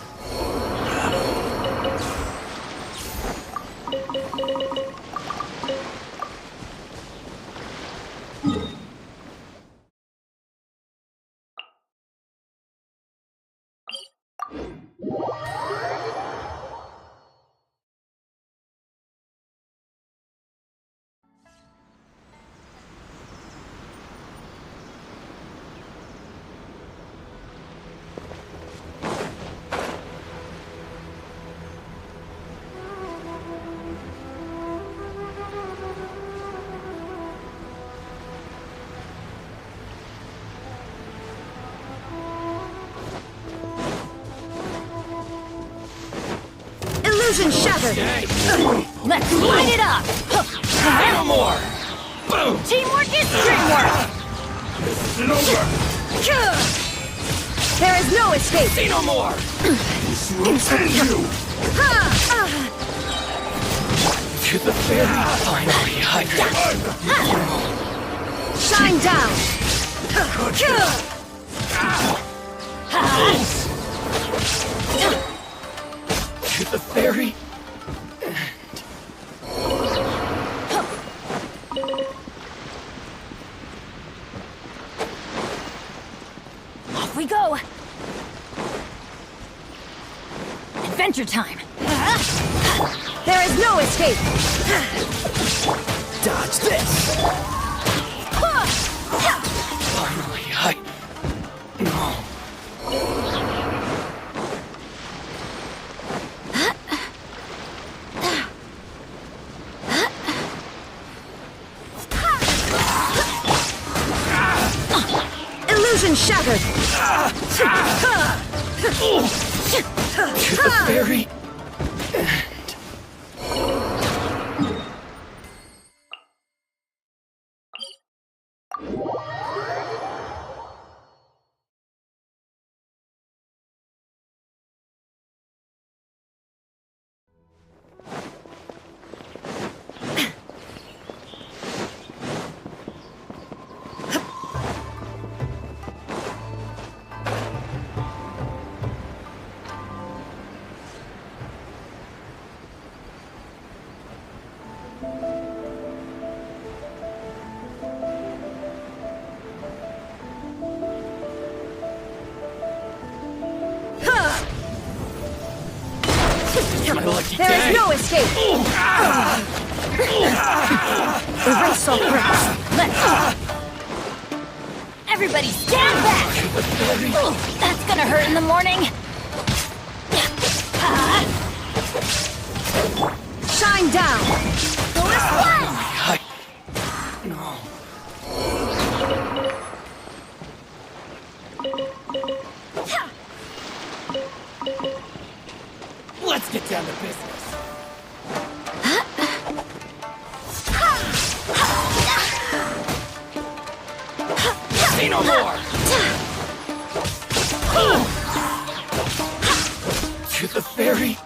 Illusion shattered! Let's light it up! No more! Boom! Teamwork is dreamwork! This isn't over! There is no escape! See no more! This will end you! To the ferry! Finally, hydrate! Shine down! To the ferry! Off we go! Adventure time! There is no escape! Dodge this! Finally, Illusion shattered! To the ferry! There is no escape! Erase all threats! Let's go! Everybody stand back! That's gonna hurt in the morning! Shine down! Let's get down to business. See no more. To the ferry.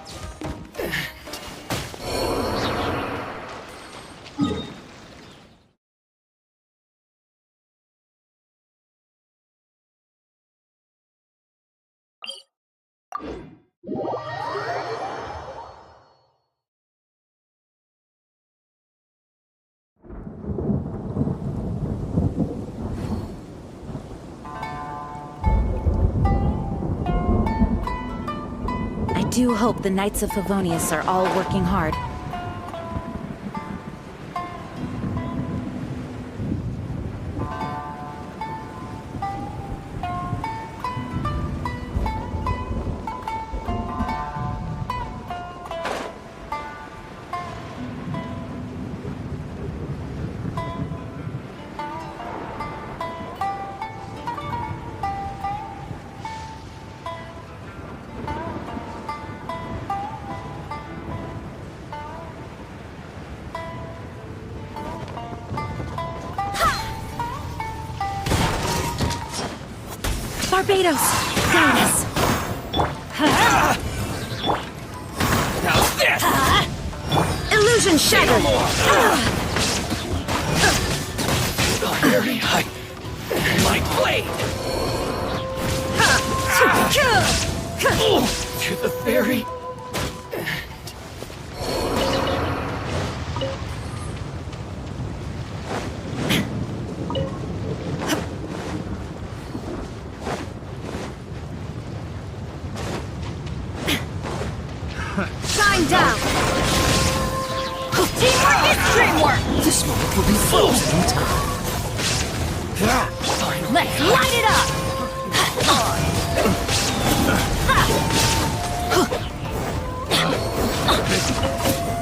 I do hope the Knights of Favonius are all working hard. Barbados! Guide us! How's this? Illusion shattered! Very high. My blade! To the very Shine down! Teamwork is dreamwork! This moment will be frozen in time. Let's light it up!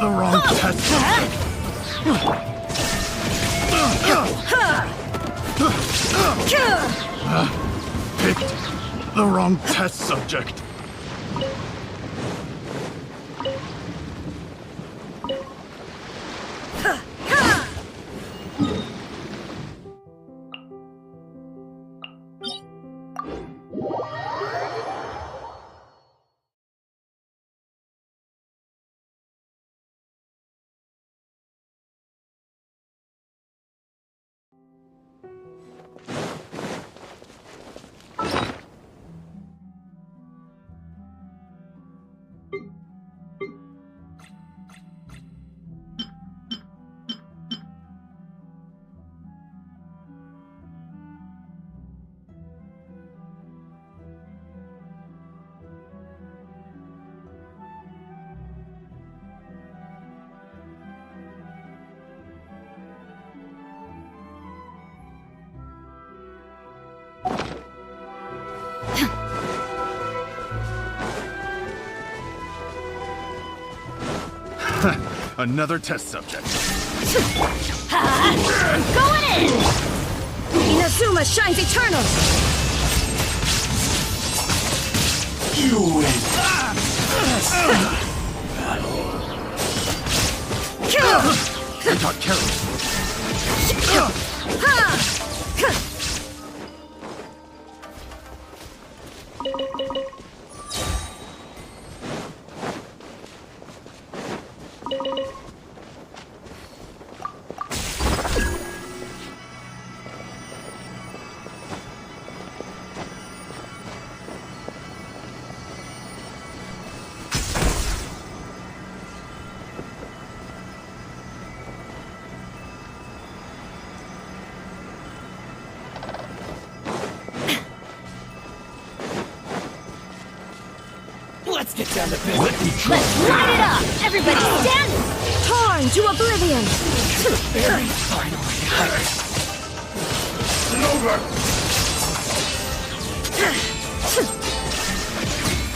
The wrong test. Picked the wrong test subject. Another test subject. Going in! Inazuma shines eternal! You win. I got careless. Let's get down to business. Let's light it up! Everybody stand! Torn to oblivion! Very finally.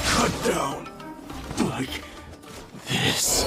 Cut down. Like this.